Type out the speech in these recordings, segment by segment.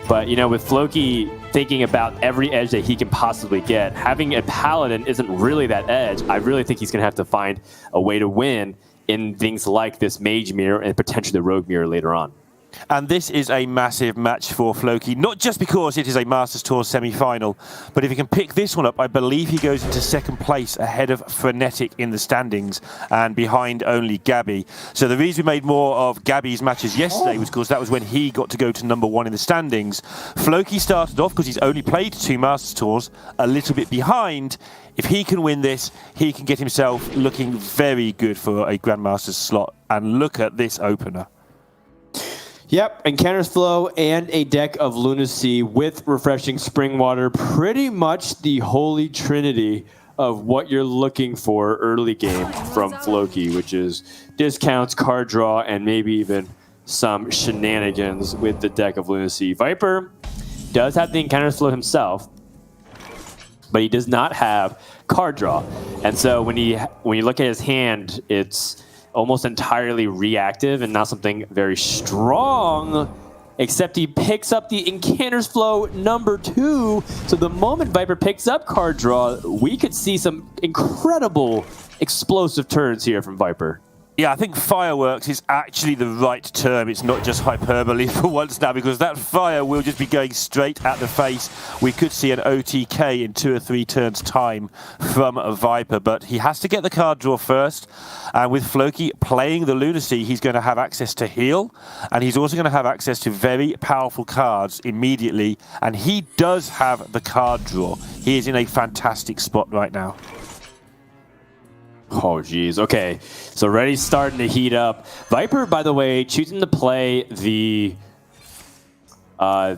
But, you know, with Floki thinking about every edge that he can possibly get, having a Paladin isn't really that edge. I really think he's going to have to find a way to win in things like this Mage Mirror and potentially the Rogue Mirror later on. And this is a massive match for Floki, not just because it is a Masters Tour semi-final, but if he can pick this one up, I believe he goes into second place ahead of Frenetic in the standings and behind only Gabby. So the reason we made more of Gabby's matches yesterday was because that was when he got to go to #1 in the standings. Floki started off, because he's only played 2 Masters Tours, a little bit behind. If he can win this, he can get himself looking very good for a Grandmaster's slot. And look at this opener. Yep, Encounters Flow and a deck of Lunacy with Refreshing Spring Water. Pretty much the holy trinity of what you're looking for early game from Floki, which is discounts, card draw, and maybe even some shenanigans with the deck of Lunacy. Viper does have the Encounters Flow himself, but he does not have card draw. And so when you look at his hand, it's almost entirely reactive and not something very strong, except he picks up the Encounters Flow #2. So the moment Viper picks up card draw, we could see some incredible explosive turns here from Viper. Yeah, I think fireworks is actually the right term. It's not just hyperbole for once now, because that fire will just be going straight at the face. We could see an OTK in 2 or 3 turns' time from a Viper, but he has to get the card draw first. And with Floki playing the Lunacy, he's going to have access to heal, and he's also going to have access to very powerful cards immediately. And he does have the card draw. He is in a fantastic spot right now. Oh, geez. Okay, so already starting to heat up. Viper, by the way, choosing to play the I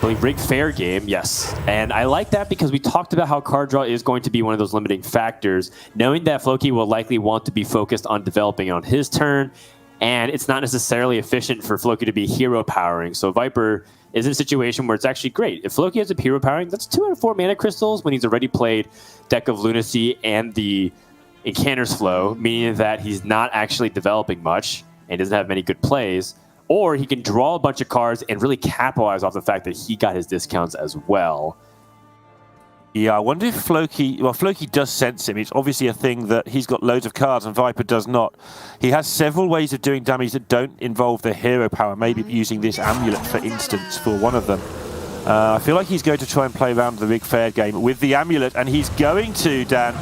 believe, Rig Fair game, yes. And I like that because we talked about how card draw is going to be one of those limiting factors, knowing that Floki will likely want to be focused on developing on his turn, and it's not necessarily efficient for Floki to be hero powering. So Viper is in a situation where it's actually great. If Floki has a hero powering, that's 2 out of 4 mana crystals when he's already played Deck of Lunacy and the Encounters Flow, meaning that he's not actually developing much and doesn't have many good plays, or he can draw a bunch of cards and really capitalize off the fact that he got his discounts as well. Yeah, I wonder if Floki... Well, Floki does sense him. It's obviously a thing that he's got loads of cards and Viper does not. He has several ways of doing damage that don't involve the hero power, maybe using this amulet, for instance, for one of them. I feel like he's going to try and play around the Rig Fair game with the amulet, and he's going to, Dan,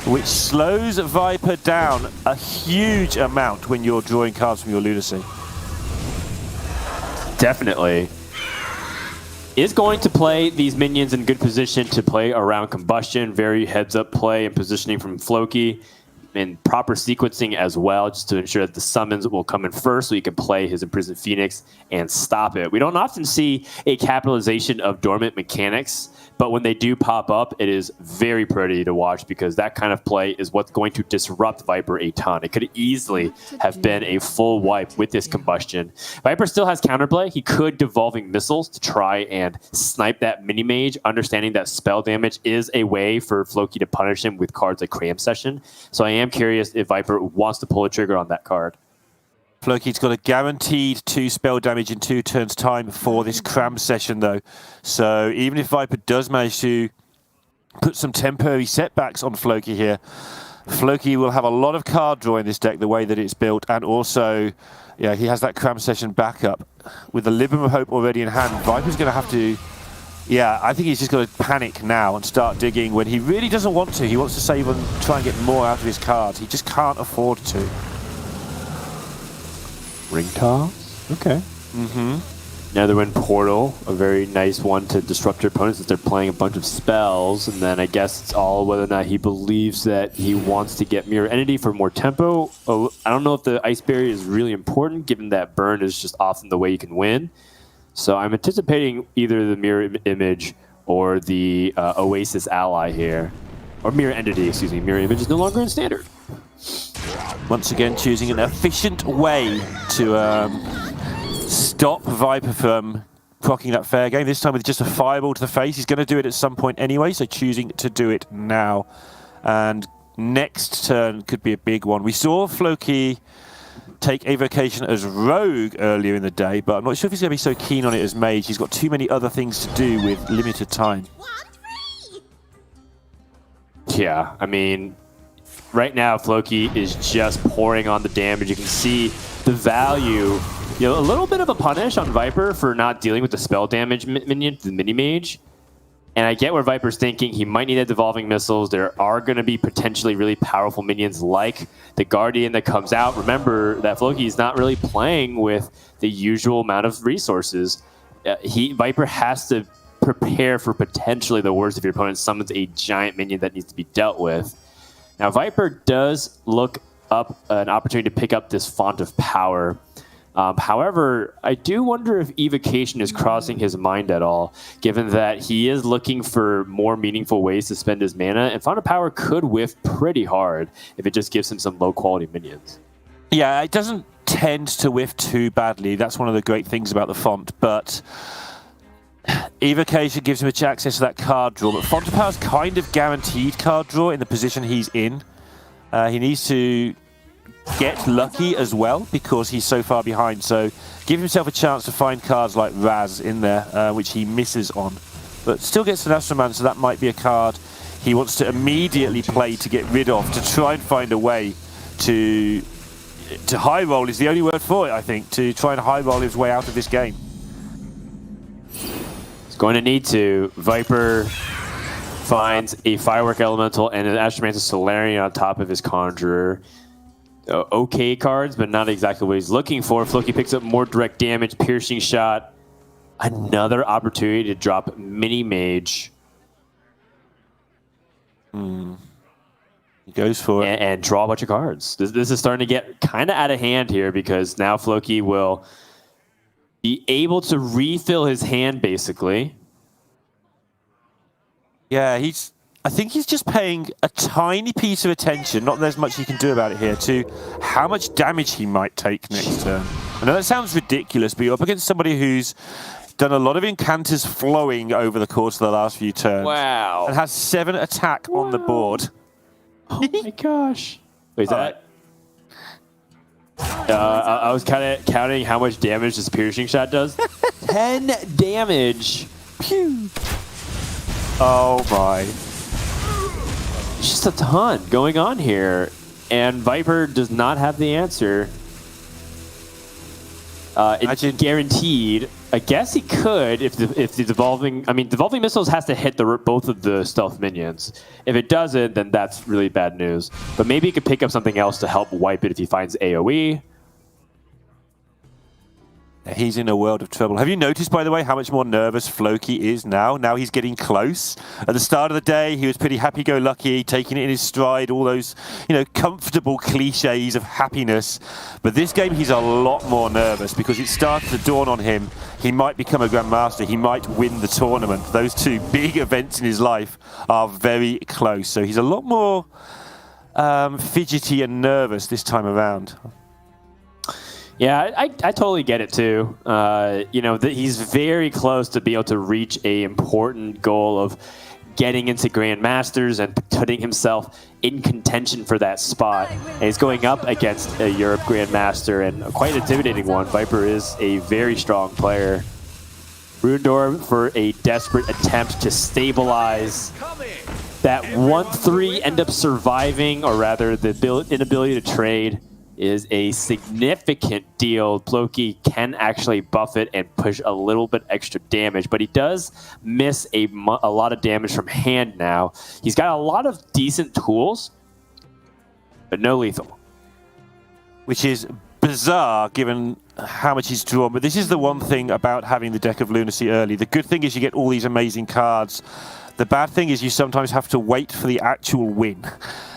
which slows Viper down a huge amount when you're drawing cards from your Lunacy. Definitely. Is going to play these minions in good position to play around Combustion. Very heads-up play and positioning from Floki. And proper sequencing as well, just to ensure that the summons will come in first so he can play his Imprisoned Phoenix and stop it. We don't often see a capitalization of dormant mechanics, but when they do pop up, it is very pretty to watch because that kind of play is what's going to disrupt Viper a ton. It could easily have been a full wipe with this Combustion. Viper still has counterplay. He could Devolving Missiles to try and snipe that mini-mage, understanding that spell damage is a way for Floki to punish him with cards like Cram Session. So I am curious if Viper wants to pull a trigger on that card. Floki's got a guaranteed 2 spell damage in 2 turns' time for this Cram Session, though. So even if Viper does manage to put some temporary setbacks on Floki here, Floki will have a lot of card draw in this deck, the way that it's built, and also, yeah, he has that Cram Session backup. With the Libram of Hope already in hand, Viper's going to have to... Yeah, I think he's just got to panic now and start digging when he really doesn't want to. He wants to save and try and get more out of his cards. He just can't afford to. Ring toss? Okay. Netherwind Portal, a very nice one to disrupt your opponents as they're playing a bunch of spells. And then I guess it's all whether or not he believes that he wants to get Mirror Entity for more tempo. Oh, I don't know if the Ice Barrier is really important, given that burn is just often the way you can win. So I'm anticipating either the Mirror Image or the Oasis Ally here. Or Mirror Entity, excuse me. Mirror Image is no longer in Standard. Once again, choosing an efficient way to stop Viper from proccing that fair game. This time with just a fireball to the face. He's going to do it at some point anyway, so choosing to do it now. And next turn could be a big one. We saw Floki take Evocation as Rogue earlier in the day, but I'm not sure if he's going to be so keen on it as Mage. He's got too many other things to do with limited time. Yeah, I mean, right now Floki is just pouring on the damage. You can see the value. A little bit of a punish on Viper for not dealing with the spell damage minion, the mini-mage. And I get where Viper's thinking. He might need the devolving missiles. There are going to be potentially really powerful minions like the Guardian that comes out. Remember that Floki is not really playing with the usual amount of resources. Viper has to prepare for potentially the worst if your opponent summons a giant minion that needs to be dealt with. Now, Viper does look up an opportunity to pick up this Font of Power. However, I do wonder if Evocation is crossing his mind at all, given that he is looking for more meaningful ways to spend his mana, and Font of Power could whiff pretty hard if it just gives him some low-quality minions. Yeah, it doesn't tend to whiff too badly. That's one of the great things about the font, but Evocation gives him access to that card draw, but Font of Power is kind of guaranteed card draw in the position he's in. He needs to get lucky as well because he's so far behind, so give himself a chance to find cards like Raz in there, which he misses on, but still gets an Astroman, so that might be a card he wants to immediately play to get rid of, to try and find a way to high roll is the only word for it, I think, to try and high roll his way out of this game. He's going to need to. Viper finds a Firework Elemental and an Astromancer Solarian on top of his Conjurer. Okay cards, but not exactly what he's looking for. Floki picks up more direct damage, Piercing Shot. Another opportunity to drop Mini Mage. He goes for it. And draw a bunch of cards. This is starting to get kind of out of hand here because now Floki will be able to refill his hand, basically. Yeah, I think he's just paying a tiny piece of attention, not that there's much he can do about it here, to how much damage he might take next turn. I know that sounds ridiculous, but you're up against somebody who's done a lot of Incanters flowing over the course of the last few turns. Wow. And has 7 attack on the board. Oh my gosh. Wait, is that? I was kind of counting how much damage this Piercing Shot does. 10 damage. Pew. Oh my. It's just a ton going on here. And Viper does not have the answer. It's guaranteed. I guess he could if the devolving missiles has to hit both of the stealth minions. If it doesn't, then that's really bad news. But maybe he could pick up something else to help wipe it if he finds AoE. He's in a world of trouble. Have you noticed, by the way, how much more nervous Floki is now? Now he's getting close. At the start of the day, he was pretty happy-go-lucky, taking it in his stride, all those, comfortable cliches of happiness. But this game, he's a lot more nervous because it started to dawn on him. He might become a Grandmaster. He might win the tournament. Those two big events in his life are very close. So he's a lot more fidgety and nervous this time around. Yeah, I totally get it too. He's very close to be able to reach a important goal of getting into Grandmasters and putting himself in contention for that spot. And he's going up against a Europe Grandmaster and a quite intimidating one. Viper is a very strong player. Rundor for a desperate attempt to stabilize that 1-3, end up surviving, or rather the inability to trade is a significant deal. Floki can actually buff it and push a little bit extra damage, but he does miss a lot of damage from hand now. He's got a lot of decent tools, but no lethal. Which is bizarre given how much he's drawn, but this is the one thing about having the deck of Lunacy early. The good thing is you get all these amazing cards. The bad thing is you sometimes have to wait for the actual win.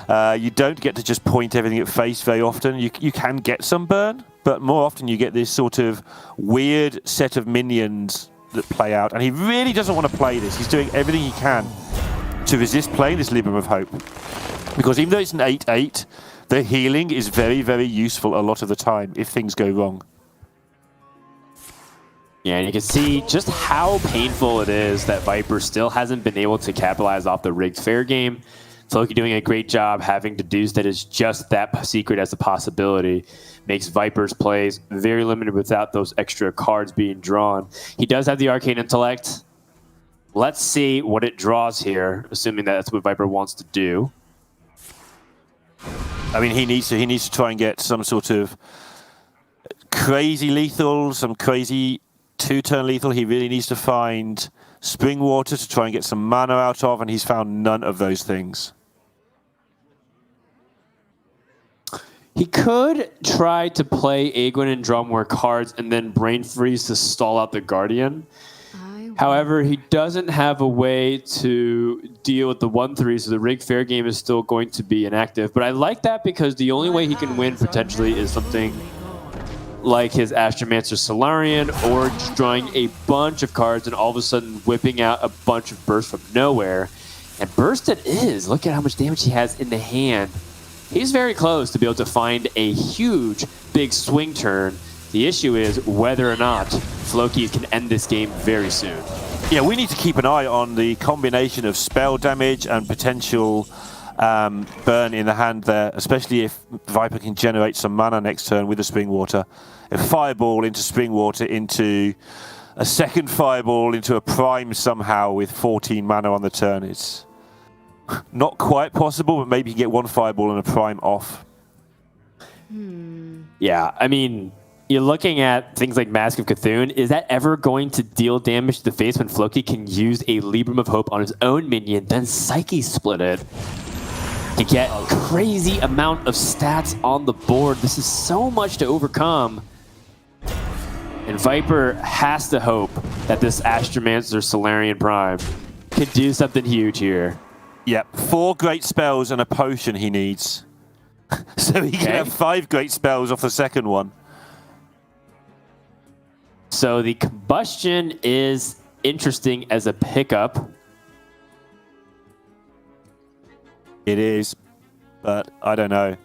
You don't get to just point everything at face very often. You can get some burn, but more often you get this sort of weird set of minions that play out. And he really doesn't want to play this. He's doing everything he can to resist playing this Libram of Hope. Because even though it's an 8-8, the healing is very, very useful a lot of the time if things go wrong. Yeah, and you can see just how painful it is that Viper still hasn't been able to capitalize off the rigged fair game. Floki doing a great job having deduced that it's just that secret as a possibility. makes Viper's plays very limited without those extra cards being drawn. He does have the Arcane Intellect. Let's see what it draws here, assuming that that's what Viper wants to do. I mean, he needs to try and get some sort of crazy lethal, some crazy 2-turn lethal. He really needs to find Spring Water to try and get some mana out of, and he's found none of those things. He could try to play Aegwynn and draw more cards and then Brain Freeze to stall out the Guardian. However, he doesn't have a way to deal with the 1/3, so the Rig Fair game is still going to be inactive. But I like that because the only way he can win potentially is something like his Astromancer Solarian, or just drawing a bunch of cards and all of a sudden whipping out a bunch of bursts from nowhere. And burst it is. Look at how much damage he has in the hand. He's very close to be able to find a huge, big swing turn. The issue is whether or not Floki can end this game very soon. Yeah, we need to keep an eye on the combination of spell damage and potential burn in the hand there, especially if Viper can generate some mana next turn with the Spring Water. A Fireball into Spring Water into a second Fireball into a Prime somehow with 14 mana on the turn. It's not quite possible, but maybe you can get one Fireball and a Prime off. Yeah, I mean, you're looking at things like Mask of Cthulhu. Is that ever going to deal damage to the face when Floki can use a Libram of Hope on his own minion, then Psyche Split it to get a crazy amount of stats on the board? This is so much to overcome. And Viper has to hope that this Astromancer Solarian Prime could do something huge here. Yep, 4 great spells and a potion he needs. So he can have 5 great spells off the second one. So the Combustion is interesting as a pickup. It is, but I don't know.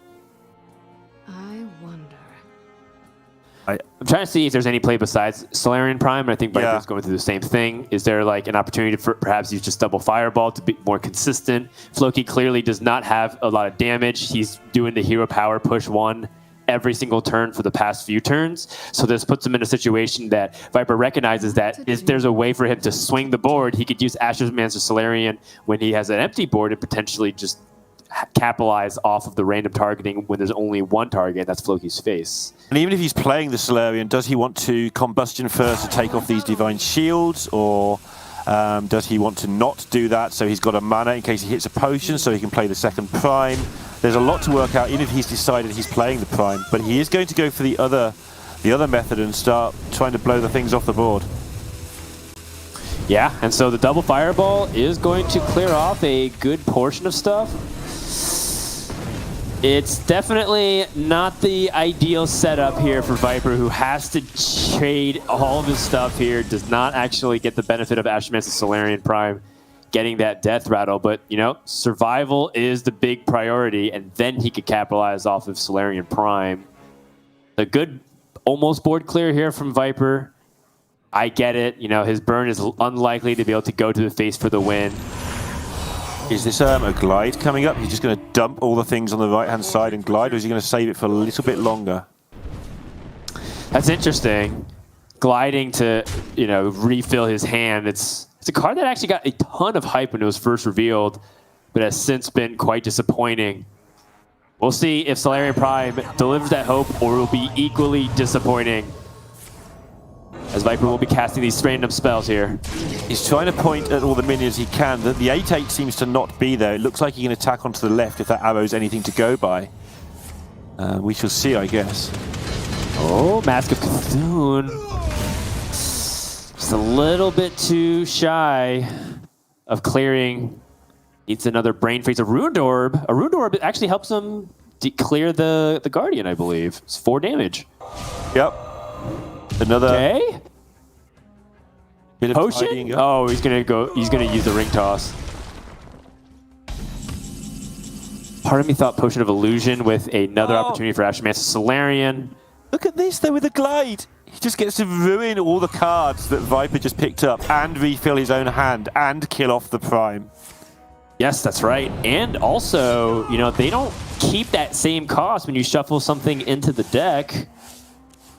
I wonder. I'm trying to see if there's any play besides Solarian Prime. I think Viper's going through the same thing. Is there like an opportunity for perhaps use just double Fireball to be more consistent? Floki clearly does not have a lot of damage. He's doing the hero power push 1 every single turn for the past few turns. So this puts him in a situation that Viper recognizes that if there's a way for him to swing the board, he could use Astromancer Solarian when he has an empty board and potentially just capitalize off of the random targeting when there's only one target, that's Floki's face. And even if he's playing the Solarian, does he want to Combustion first to take off these Divine Shields, or does he want to not do that so he's got a mana in case he hits a potion so he can play the second Prime? There's a lot to work out, even if he's decided he's playing the Prime, but he is going to go for the other method and start trying to blow the things off the board. Yeah, and so the double Fireball is going to clear off a good portion of stuff. It's definitely not the ideal setup here for Viper, who has to trade all of his stuff here, does not actually get the benefit of Astromancer Solarian Prime getting that death rattle, but you know, survival is the big priority, and then he could capitalize off of Solarian Prime. A good almost board clear here from Viper. I get it, you know, his burn is unlikely to be able to go to the face for the win. Is this a glide coming up? He's just going to dump all the things on the right-hand side and glide, or is he going to save it for a little bit longer? That's interesting. Gliding to, you know, refill his hand. It's a card that actually got a ton of hype when it was first revealed, but has since been quite disappointing. We'll see if Solarian Prime delivers that hope or will be equally disappointing, as Viper will be casting these random spells here. He's trying to point at all the minions he can. The 8/8 seems to not be there. It looks like he can attack onto the left if that arrow's anything to go by. We shall see, I guess. Oh, Mask of Cthulhu. Just a little bit too shy of clearing. Needs another Brain Freeze. A Ruined Orb. A Ruined Orb actually helps him clear the Guardian, I believe. It's 4 damage. Yep. Another bit of potion. Oh, he's gonna go. He's gonna use the Ring Toss. Part of me thought Potion of Illusion with another opportunity for Astromancer Solarian. Look at this though with the glide. He just gets to ruin all the cards that Viper just picked up and refill his own hand and kill off the Prime. Yes, that's right. And also, you know, they don't keep that same cost when you shuffle something into the deck.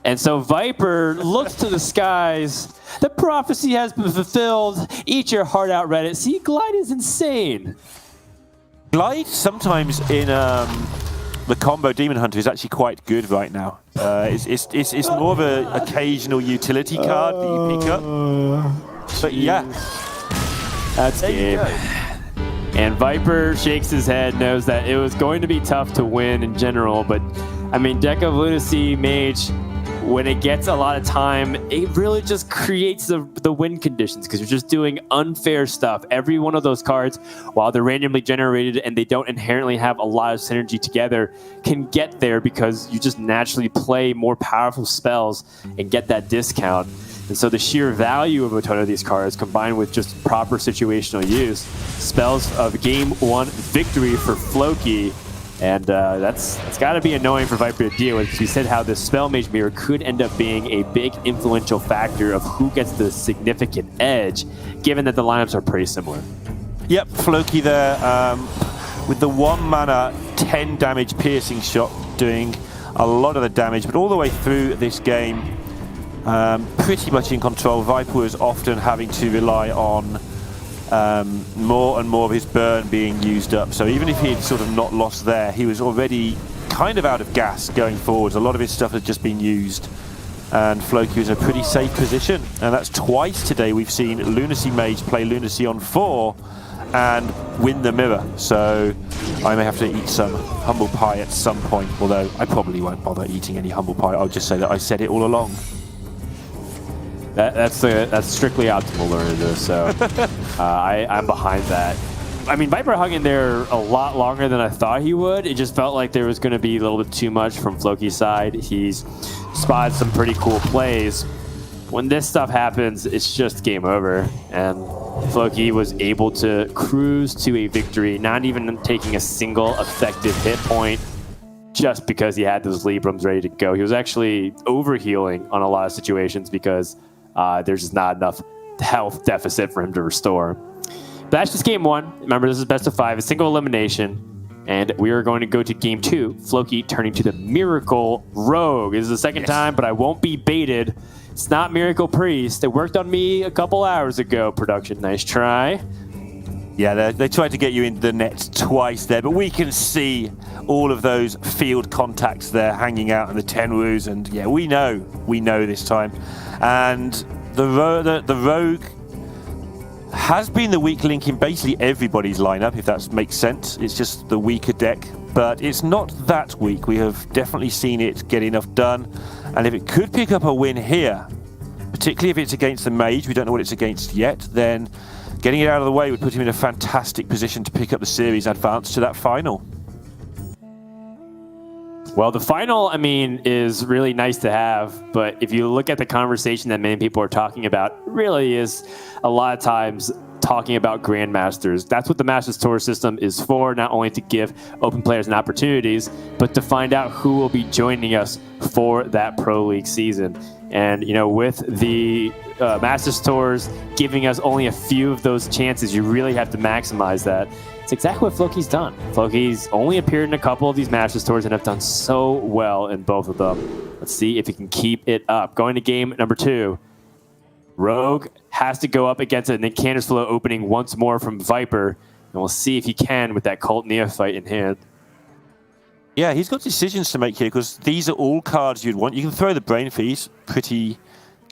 And so Viper looks to the skies. The prophecy has been fulfilled. Eat your heart out, Reddit. See, Glide is insane. Glide sometimes in the combo Demon Hunter is actually quite good right now. It's more of an occasional utility card that you pick up. But yeah. That's game. And Viper shakes his head, knows that it was going to be tough to win in general, but I mean, Deck of Lunacy Mage, when it gets a lot of time, it really just creates the win conditions because you're just doing unfair stuff. Every one of those cards, while they're randomly generated and they don't inherently have a lot of synergy together, can get there because you just naturally play more powerful spells and get that discount. And so the sheer value of a ton of these cards, combined with just proper situational use, spells of game 1 victory for Floki. And that's got to be annoying for Viper to deal with, because we said how the Spell Mage Mirror could end up being a big influential factor of who gets the significant edge, given that the lineups are pretty similar. Yep, Floki there with the 1 mana, 10 damage piercing shot, doing a lot of the damage, but all the way through this game, pretty much in control. Viper was often having to rely on more and more of his burn being used up. So even if he had sort of not lost there, he was already kind of out of gas going forwards. A lot of his stuff had just been used. And Floki was in a pretty safe position. And that's twice today we've seen Lunacy Mage play Lunacy on 4 and win the mirror. So I may have to eat some humble pie at some point, although I probably won't bother eating any humble pie. I'll just say that I said it all along. That's strictly optimal learning, so I'm behind that. I mean, Viper hung in there a lot longer than I thought he would. It just felt like there was going to be a little bit too much from Floki's side. He's spotted some pretty cool plays. When this stuff happens, it's just game over. And Floki was able to cruise to a victory, not even taking a single effective hit point, just because he had those Librams ready to go. He was actually overhealing on a lot of situations because there's just not enough health deficit for him to restore. But that's just game 1. Remember, this is best of 5, a single elimination. And we are going to go to game 2. Floki turning to the Miracle Rogue. This is the second time, but I won't be baited. It's not Miracle Priest. It worked on me a couple hours ago, production. Nice try. Yeah, they tried to get you into the net twice there, but we can see all of those field contacts there hanging out in the Tenwus, and yeah, we know this time. And the Rogue has been the weak link in basically everybody's lineup, if that makes sense. It's just the weaker deck, but it's not that weak. We have definitely seen it get enough done, and if it could pick up a win here, particularly if it's against the Mage, we don't know what it's against yet, then getting it out of the way would put him in a fantastic position to pick up the series, advance to that final. Well, the final, I mean, is really nice to have, but if you look at the conversation that many people are talking about, it really is a lot of times talking about Grandmasters. That's what the Masters Tour system is for, not only to give open players an opportunities, but to find out who will be joining us for that Pro League season. And, you know, with the Masters Tours giving us only a few of those chances, you really have to maximize that. It's exactly what Floki's done. Floki's only appeared in a couple of these Masters Tours and have done so well in both of them. Let's see if he can keep it up. Going to game number 2. Rogue has to go up against a Nick Flow opening once more from Viper, and we'll see if he can with that Cult Neophyte in hand. Yeah, he's got decisions to make here, because these are all cards you'd want. You can throw the Brain Feast pretty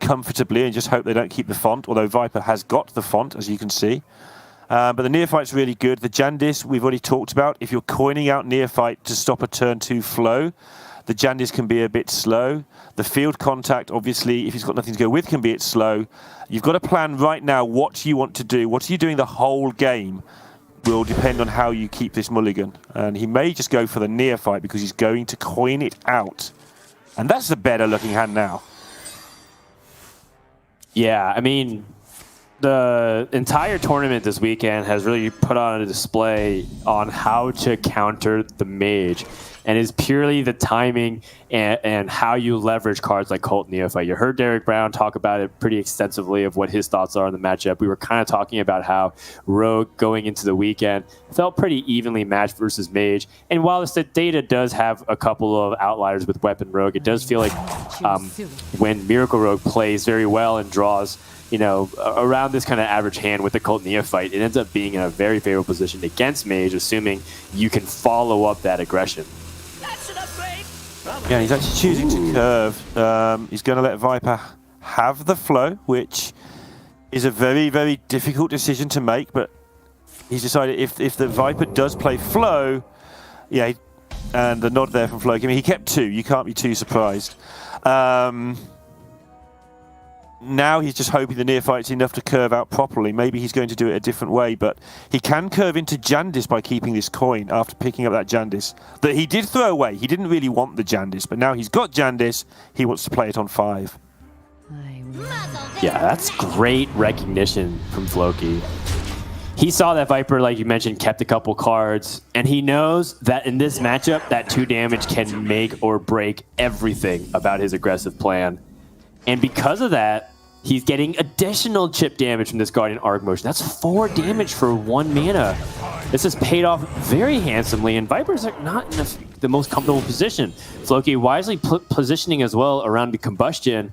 comfortably and just hope they don't keep the font, although Viper has got the font, as you can see. But the Neophyte's really good. The Jandis, we've already talked about. If you're coining out Neophyte to stop a turn 2 flow, the Jandis can be a bit slow. The Field Contact, obviously, if he's got nothing to go with, can be a bit slow. You've got to plan right now what you want to do. What are you doing the whole game will depend on how you keep this mulligan. And he may just go for the Neophyte because he's going to coin it out. And that's a better looking hand now. Yeah, I mean, The entire tournament this weekend has really put on a display on how to counter the mage, and is purely the timing and how you leverage cards like Cult Neophyte. You heard Derek Brown talk about it pretty extensively of what his thoughts are on the matchup. We were kind of talking about how Rogue going into the weekend felt pretty evenly matched versus Mage. And while the data does have a couple of outliers with Weapon Rogue, it does feel like when Miracle Rogue plays very well and draws around this kind of average hand with the Cult Neophyte, it ends up being in a very favorable position against Mage, assuming you can follow up that aggression. Yeah, he's actually choosing to curve. He's going to let Viper have the flow, which is a very, very difficult decision to make, but he's decided if the Viper does play flow, yeah, and the nod there from Floki, I mean, he kept 2. You can't be too surprised. Now he's just hoping the Neophyte's enough to curve out properly. Maybe he's going to do it a different way, but he can curve into Jandis by keeping this coin after picking up that Jandis that he did throw away. He didn't really want the Jandis, but now he's got Jandis. He wants to play it on 5. Yeah, that's great recognition from Floki. He saw that Viper, like you mentioned, kept a couple cards, and he knows that in this matchup, that 2 damage can make or break everything about his aggressive plan. And because of that, he's getting additional chip damage from this Guardian Arc Motion. That's 4 damage for 1 mana. This has paid off very handsomely, and Viper's not in the most comfortable position. Floki wisely positioning as well around the Combustion.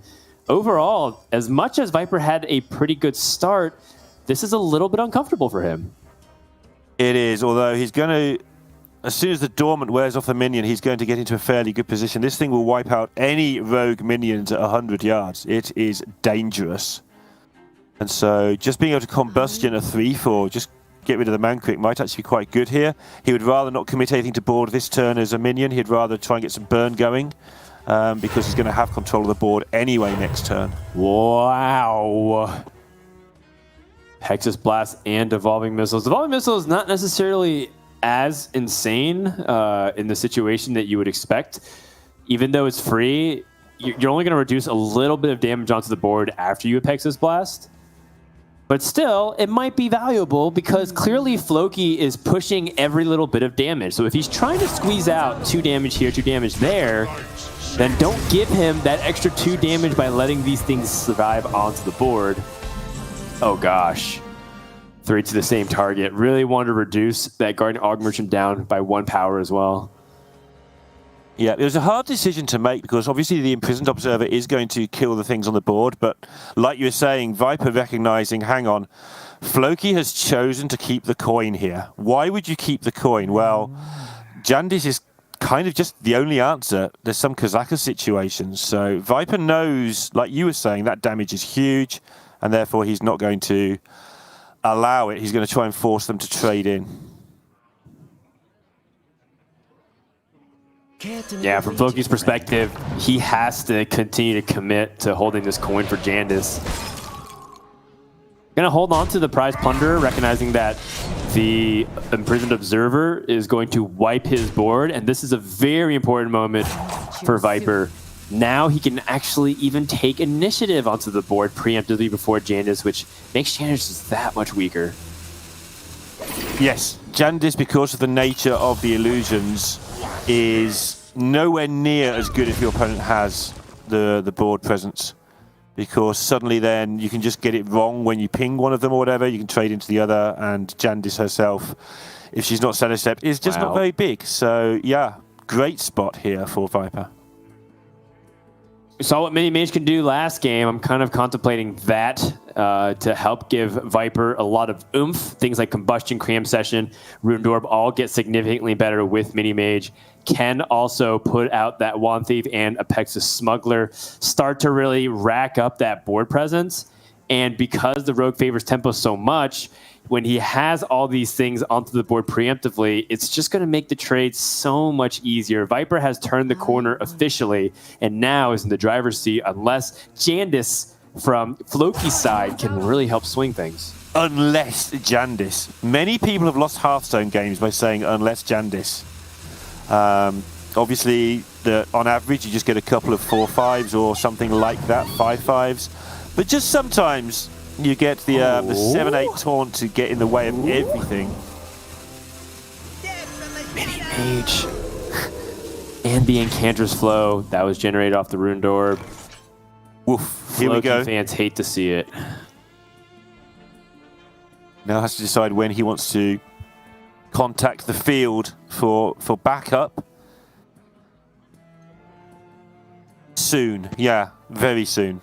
Overall, as much as Viper had a pretty good start, this is a little bit uncomfortable for him. It is, although he's going to, as soon as the Dormant wears off the minion, he's going to get into a fairly good position. This thing will wipe out any rogue minions at 100 yards. It is dangerous. And so just being able to Combustion a 3/4, just get rid of the Mankrik might actually be quite good here. He would rather not commit anything to board this turn as a minion. He'd rather try and get some burn going because he's going to have control of the board anyway next turn. Wow. Hexus Blast and Evolving Missiles. Evolving Missiles not necessarily as insane in the situation that you would expect. Even though it's free, you're only going to reduce a little bit of damage onto the board after you Hexus Blast. But still, it might be valuable because clearly Floki is pushing every little bit of damage. So if he's trying to squeeze out 2 damage here, 2 damage there, then don't give him that extra 2 damage by letting these things survive onto the board. Oh gosh. 3 to the same target. Really wanted to reduce that Guardian Arc Merchant down by 1 power as well. Yeah, it was a hard decision to make because obviously the Imprisoned Observer is going to kill the things on the board, but like you were saying, Viper recognizing, hang on, Floki has chosen to keep the coin here. Why would you keep the coin? Well, Jandis is kind of just the only answer. There's some Kazaka situations. So Viper knows, like you were saying, that damage is huge, and therefore he's not going to allow it. He's going to try and force them to trade in. Yeah, from Floki's perspective, he has to continue to commit to holding this coin for Jandis. Gonna hold on to the prize plunder, recognizing that the Imprisoned Observer is going to wipe his board, and this is a very important moment for Viper. Now he can actually even take initiative onto the board preemptively before Jandis, which makes Jandis just that much weaker. Yes, Jandis, because of the nature of the illusions, is nowhere near as good if your opponent has the board presence. Because suddenly then you can just get it wrong when you ping one of them or whatever, you can trade into the other, and Jandis herself, if she's not Celestept, is just not very big. So yeah, great spot here for Viper. We saw what Mini Mage can do last game. I'm kind of contemplating that to help give Viper a lot of oomph. Things like Combustion, Cram Session, Rune Orb all get significantly better with Mini Mage. Can also put out that Wand Thief and Apexis Smuggler, start to really rack up that board presence. And because the Rogue favors tempo so much, when he has all these things onto the board preemptively, it's just going to make the trade so much easier. Viper has turned the corner officially and now is in the driver's seat unless Jandis from Floki's side can really help swing things. Unless Jandis. Many people have lost Hearthstone games by saying unless Jandis. Obviously, on average, you just get a couple of 4/5s or something like that, 5/5s. But just sometimes, You get the 7-8 taunt to get in the way of everything. Mage. And the Enchantress Flow that was generated off the Runed Orb. Woof. Here we Floki go. fans hate to see it. Now has to decide when he wants to contact the field for backup. Soon. Yeah, very soon.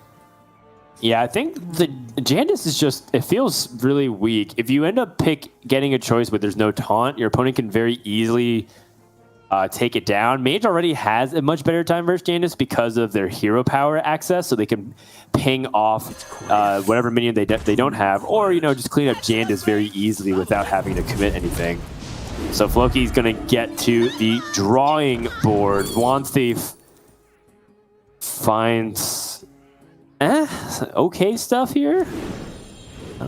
Yeah, I think the Jandis is just, it feels really weak. If you end up getting a choice where there's no taunt, your opponent can very easily take it down. Mage already has a much better time versus Jandis because of their hero power access, so they can ping off whatever minion they don't have, or, you know, just clean up Jandis very easily without having to commit anything. So Floki's going to get to the drawing board. Wand Thief finds okay stuff here.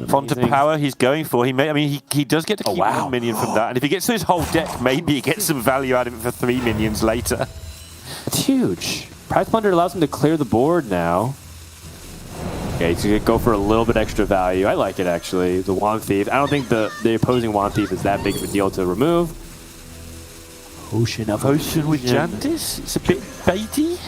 Font of Power he's going for. He does get to keep one minion from that, and if he gets to his whole deck, maybe he gets some value out of it for 3 minions later. It's huge. Prize Plunder allows him to clear the board now. Okay, he's going to go for a little bit extra value. I like it, actually. The Wand Thief. I don't think the opposing Wand Thief is that big of a deal to remove. Potion with Jandis? It's a bit baity.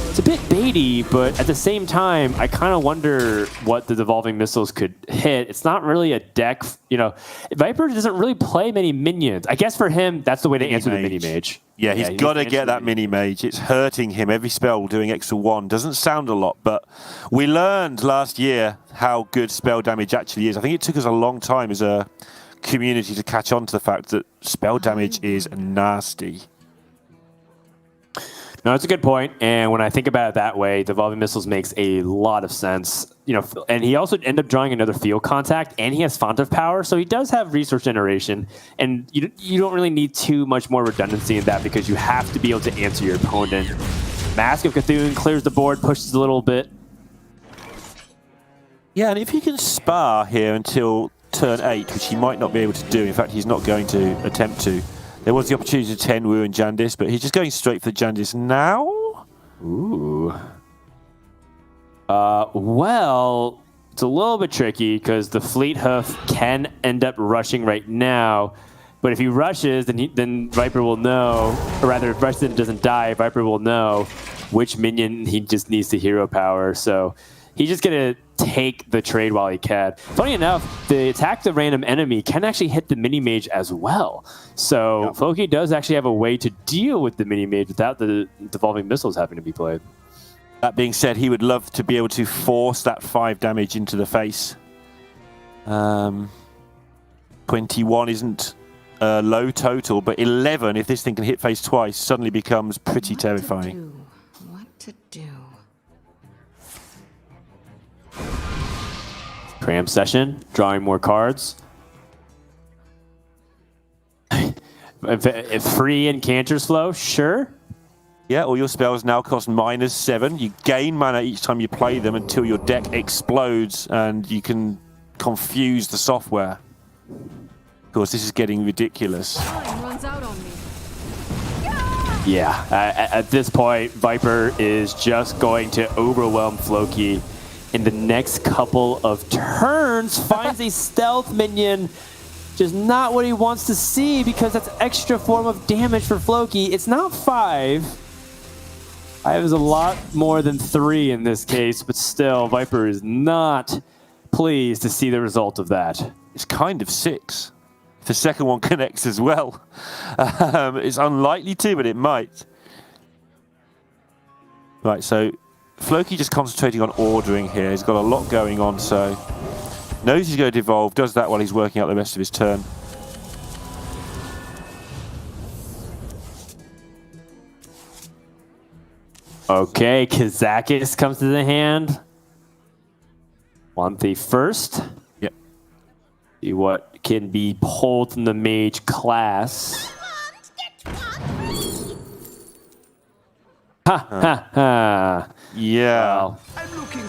It's a bit baity, but at the same time, I kind of wonder what the Devolving Missiles could hit. It's not really a deck, you know. Viper doesn't really play many minions. I guess for him, that's the way to answer the mini-mage. Yeah, he's got to get that mini-mage. It's hurting him. Every spell doing extra 1 doesn't sound a lot, but we learned last year how good spell damage actually is. I think it took us a long time as a community to catch on to the fact that spell damage is nasty. No, it's a good point, and when I think about it that way, Devolving Missiles makes a lot of sense. You know, and he also ended up drawing another field contact, and he has Font of Power, so he does have resource generation, and you don't really need too much more redundancy in that because you have to be able to answer your opponent. Mask of Cthulhu clears the board, pushes a little bit. Yeah, and if he can spar here until turn 8, which he might not be able to do, in fact, he's not going to attempt to. There was the opportunity to 10 Wu and Jandis, but he's just going straight for the Jandis now. Ooh. Well, it's a little bit tricky because the Fleet Hoof can end up rushing right now. But if he rushes, then Viper will know, or rather, if Rustin doesn't die, Viper will know which minion he just needs to hero power. So he's just going to take the trade while he can. Funny enough, the attack the random enemy can actually hit the mini-mage as well. So Floki does actually have a way to deal with the mini-mage without the Devolving Missiles having to be played. That being said, he would love to be able to force that 5 damage into the face. 21 isn't a low total, but 11, if this thing can hit face twice, suddenly becomes pretty terrifying. What to do? Cram session, drawing more cards. If free Enchantress Flow, sure. Yeah, all your spells now cost -7. You gain mana each time you play them until your deck explodes and you can confuse the software. Of course, this is getting ridiculous. Time runs out on me. Yeah, at this point, Viper is just going to overwhelm Floki. In the next couple of turns, finds a stealth minion. Just not what he wants to see because that's extra form of damage for Floki. It's not 5. 5 is a lot more than 3 in this case, but still, Viper is not pleased to see the result of that. It's kind of 6. The second one connects as well. It's unlikely to, but it might. Right, so Floki just concentrating on ordering here. He's got a lot going on, so knows he's going to devolve, does that while he's working out the rest of his turn. Okay, Kazakis comes to the hand. Wand Thief first. Yep. See what can be pulled from the mage class. Ha ha ha. Yeah.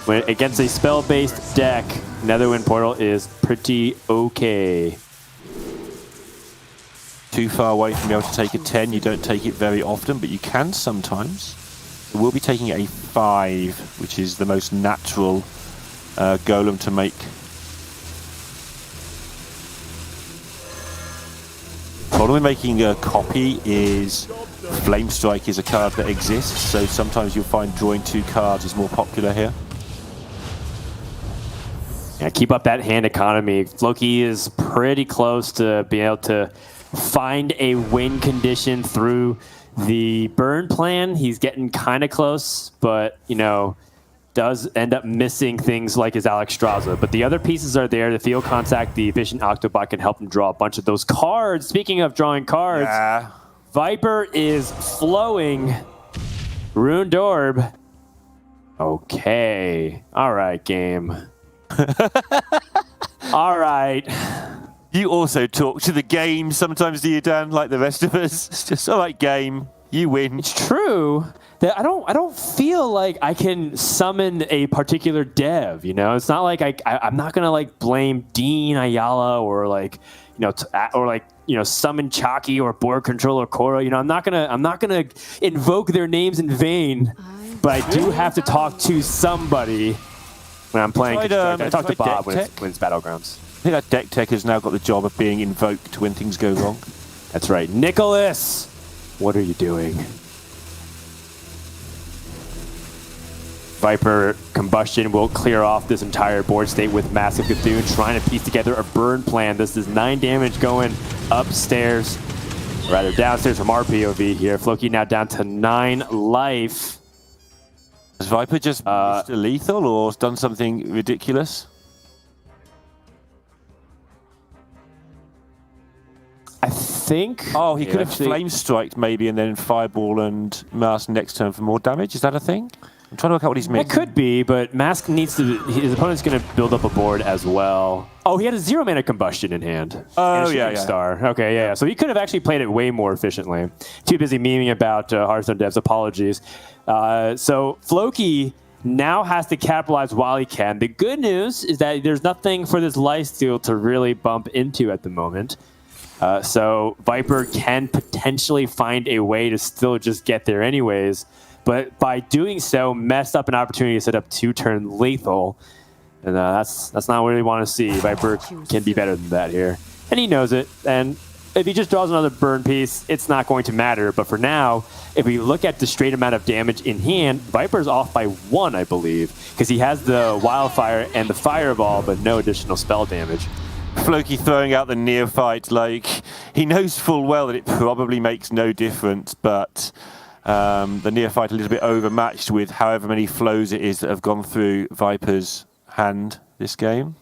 When against a spell-based deck, Netherwind Portal is pretty okay. Too far away from being able to take a 10. You don't take it very often, but you can sometimes. We'll be taking a 5, which is the most natural golem to make. Problem with making a copy is Flame Strike is a card that exists, so sometimes you'll find drawing 2 cards is more popular here. Yeah, keep up that hand economy. Floki is pretty close to being able to find a win condition through the burn plan. He's getting kind of close, but, you know, does end up missing things like his Alexstrasza. But the other pieces are there. The field contact, the efficient Octobot can help him draw a bunch of those cards. Speaking of drawing cards, Viper is flowing. Ruined Orb. Okay. All right, game. All right. You also talk to the game sometimes, do you, Dan, like the rest of us? It's just, all right, game, you win. It's true that I don't feel like I can summon a particular dev, you know? It's not like I'm not going to like blame Dean Ayala or like, you know, summon Chalky or board controller Cora. You know, I'm not gonna invoke their names in vain, but I do have to talk to somebody when I'm playing. I talk to Bob when it's Battlegrounds. I think that deck tech has now got the job of being invoked when things go wrong. That's right. Nicholas, what are you doing? Viper Combustion will clear off this entire board state with Massive Cthulhu, trying to piece together a burn plan. This is 9 damage going upstairs, rather downstairs from our POV here. Floki now down to 9 life. Has Viper just missed a lethal or done something ridiculous? I think... Oh, he could have Flame Striked maybe and then Fireball and Mask next turn for more damage. Is that a thing? I'm trying to work out what he's missing. It could be, but Mask needs to... His opponent's going to build up a board as well. Oh, he had a 0-mana Combustion in hand. Oh, yeah. Star. Okay, yeah. So he could have actually played it way more efficiently. Too busy memeing about Hearthstone devs. Apologies. So Floki now has to capitalize while he can. The good news is that there's nothing for this lifesteal to really bump into at the moment. So Viper can potentially find a way to still just get there anyways. But by doing so, messed up an opportunity to set up 2-turn lethal. And that's not what we want to see. Viper can be better than that here. And he knows it. And if he just draws another burn piece, it's not going to matter. But for now, if we look at the straight amount of damage in hand, Viper's off by 1, I believe. Because he has the Wildfire and the Fireball, but no additional spell damage. Floki throwing out the neophyte, like, he knows full well that it probably makes no difference, but... the neophyte a little bit overmatched with however many flows it is that have gone through Viper's hand this game.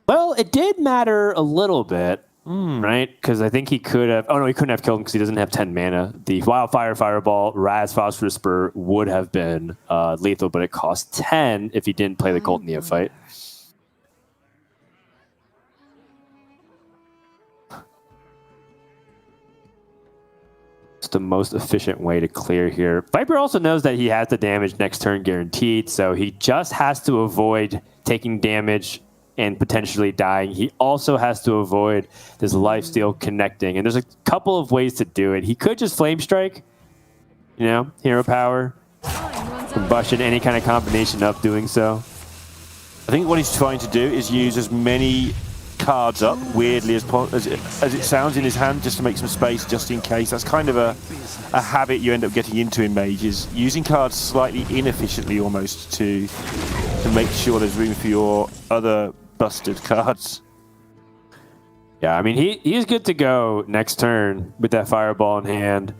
Well, it did matter a little bit, right? Because I think he could have... Oh, no, he couldn't have killed him because he doesn't have 10 mana. The Wildfire, Fireball, Raz, Phosphorus Spur would have been lethal, but it cost 10 if he didn't play the Cult Neophyte. The most efficient way to clear here. Viper also knows that he has the damage next turn guaranteed, so he just has to avoid taking damage and potentially dying. He also has to avoid this lifesteal connecting, and there's a couple of ways to do it. He could just Flame Strike, you know, Hero Power, Combustion, any kind of combination of doing so. I think what he's trying to do is use as many cards up weirdly as it sounds in his hand, just to make some space just in case. That's kind of a habit you end up getting into in Mage, is using cards slightly inefficiently almost to make sure there's room for your other busted cards. Yeah, I mean, he's good to go next turn with that Fireball in hand.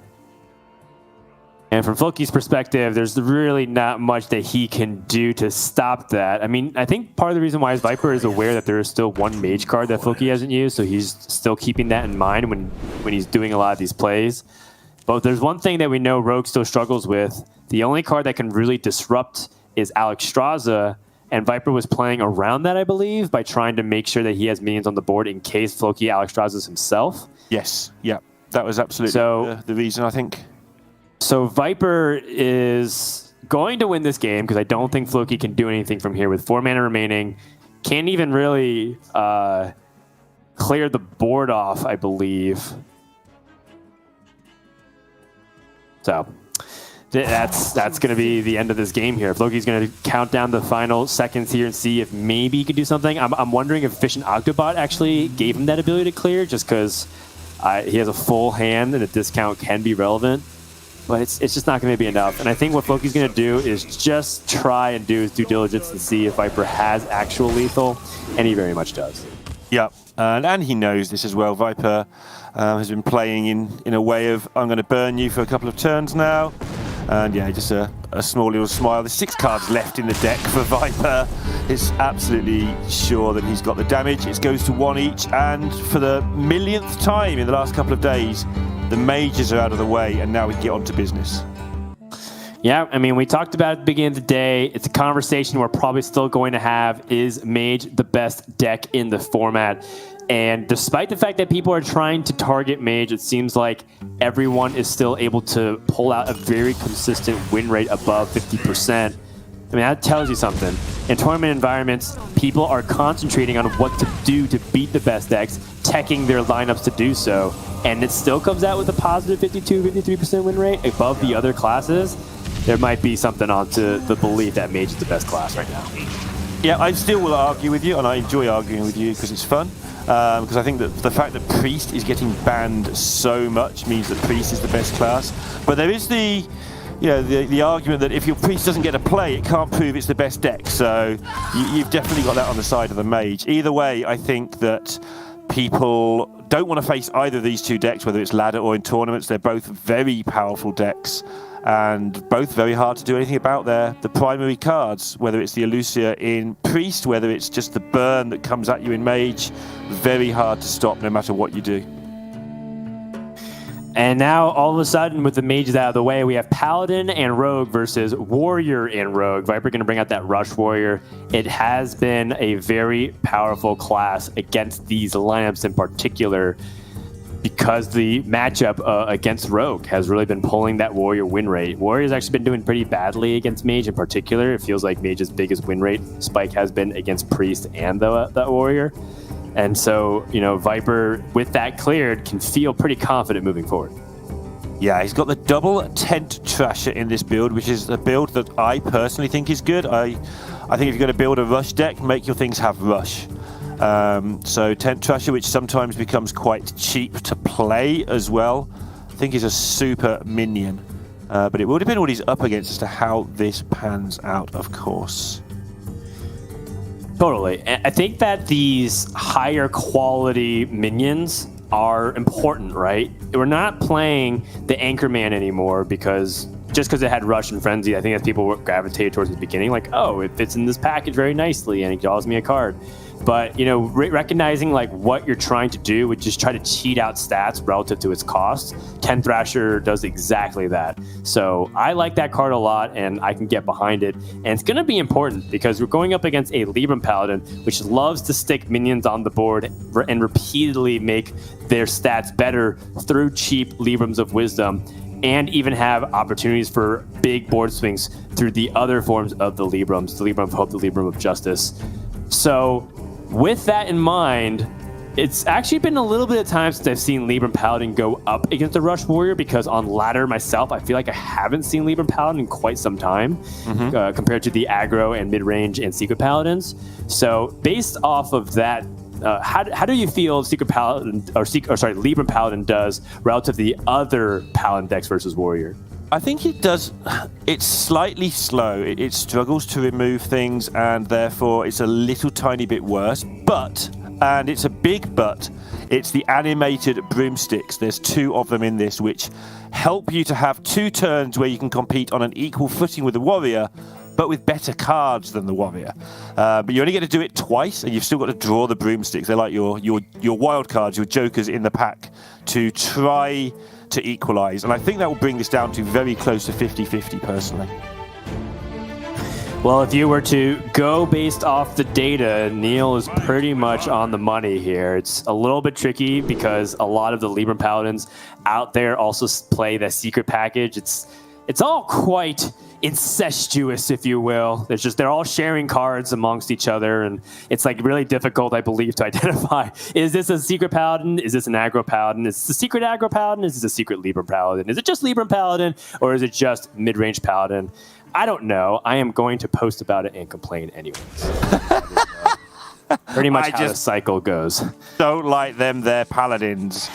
And from Floki's perspective, there's really not much that he can do to stop that. I mean, I think part of the reason why is Viper is aware that there is still 1 Mage card that Floki hasn't used, so he's still keeping that in mind when he's doing a lot of these plays. But there's one thing that we know Rogue still struggles with. The only card that can really disrupt is Alexstrasza, and Viper was playing around that, I believe, by trying to make sure that he has minions on the board in case Floki Alexstrazzas himself. Yes, yeah, that was absolutely the reason, I think. So Viper is going to win this game because I don't think Floki can do anything from here with 4 mana remaining. Can't even really clear the board off, I believe. So that's going to be the end of this game here. Floki's going to count down the final seconds here and see if maybe he can do something. I'm wondering if Efficient Octobot actually gave him that ability to clear, just because he has a full hand and a discount can be relevant. But it's just not going to be enough. And I think what Floki's going to do is just try and do his due diligence and see if Viper has actual lethal, and he very much does. Yeah, and he knows this as well. Viper has been playing in a way of, I'm going to burn you for a couple of turns now. And yeah, just a small little smile. There's 6 cards left in the deck for Viper. It's absolutely sure that he's got the damage. It goes to 1 each, and for the millionth time in the last couple of days, the mages are out of the way, and now we can get on to business. Yeah, I mean, we talked about at the beginning of the day. It's a conversation we're probably still going to have. Is Mage the best deck in the format? And despite the fact that people are trying to target Mage, it seems like everyone is still able to pull out a very consistent win rate above 50%. I mean, that tells you something. In tournament environments, people are concentrating on what to do to beat the best decks, teching their lineups to do so, and it still comes out with a positive 52, 53% win rate above the other classes. There might be something onto the belief that Mage is the best class right now. Yeah, I still will argue with you, and I enjoy arguing with you because it's fun. Because I think that the fact that Priest is getting banned so much means that Priest is the best class. But there is the argument that if your Priest doesn't get a play, it can't prove it's the best deck. So you've definitely got that on the side of the Mage. Either way, I think that people don't want to face either of these two decks, whether it's ladder or in tournaments. They're both very powerful decks, and both very hard to do anything about. The primary cards, whether it's the Elucia in Priest, whether it's just the burn that comes at you in Mage, very hard to stop no matter what you do. And now, all of a sudden, with the mages out of the way, we have Paladin and Rogue versus Warrior and Rogue. Viper going to bring out that Rush Warrior. It has been a very powerful class against these lineups in particular, because the matchup against Rogue has really been pulling that Warrior win rate. Warrior's actually been doing pretty badly against Mage in particular. It feels like Mage's biggest win rate spike has been against Priest and the Warrior. And so, Viper, with that cleared, can feel pretty confident moving forward. Yeah, he's got the double Tent Trasher in this build, which is a build that I personally think is good. I think if you're going to build a Rush deck, make your things have Rush. So Tent Trasher, which sometimes becomes quite cheap to play as well, I think is a super minion. But it will depend on what he's up against as to how this pans out, of course. Totally. I think that these higher quality minions are important, right? We're not playing the Anchorman anymore because it had Rush and Frenzy. I think that people gravitated towards the beginning, like, oh, it fits in this package very nicely and it draws me a card. But, recognizing like what you're trying to do would just try to cheat out stats relative to its cost. Tent Thrasher does exactly that. So I like that card a lot, and I can get behind it. And it's going to be important because we're going up against a Libram Paladin, which loves to stick minions on the board and repeatedly make their stats better through cheap Librams of Wisdom, and even have opportunities for big board swings through the other forms of the Librams, the Libram of Hope, the Libram of Justice. So with that in mind, it's actually been a little bit of time since I've seen Libram Paladin go up against the Rush Warrior, because on ladder myself, I feel like I haven't seen Libram Paladin in quite some time compared to the aggro and mid-range and Secret Paladins. So based off of that, how do you feel Secret Paladin Libram Paladin does relative to the other Paladin decks versus Warrior? I think it does. It's slightly slow. It struggles to remove things, and therefore it's a little tiny bit worse. But, and it's a big but, it's the animated broomsticks. There's 2 of them in this, which help you to have 2 turns where you can compete on an equal footing with the Warrior, but with better cards than the Warrior. But you only get to do it twice, and you've still got to draw the broomsticks. They're like your wild cards, your jokers in the pack, to try to equalize. And I think that will bring this down to very close to 50-50 personally. Well, if you were to go based off the data, Neil is pretty much on the money here. It's a little bit tricky because a lot of the Libram Paladins out there also play the secret package. It's all quite incestuous, if you will. They're all sharing cards amongst each other, and it's like really difficult, I believe, to identify. Is this a secret paladin? Is this an aggro paladin? Is this a secret aggro paladin? Is this a secret Libram paladin? Is it just Libram paladin, or is it just mid-range paladin? I don't know. I am going to post about it and complain anyways. Pretty much how the cycle goes. Don't like them, they're paladins.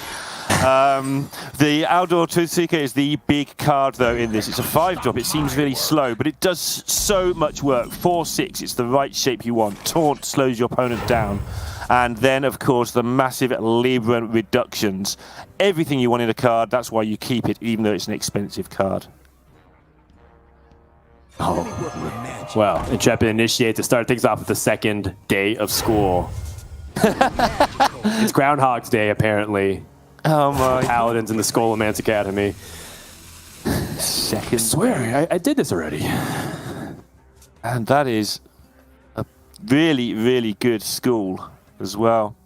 The Outdoor Truthseeker is the big card, though, in this. It's a 5-drop. It seems really slow, but it does so much work. 4/6, it's the right shape you want. Taunt slows your opponent down. And then, of course, the massive Libram reductions. Everything you want in a card, that's why you keep it, even though it's an expensive card. Oh, well, Intrepid Initiate to start things off with the second day of school. It's Groundhog's Day, apparently. Oh my. Paladins in the Skullomance Academy. Second. I swear, I did this already. And that is a really, really good school as well.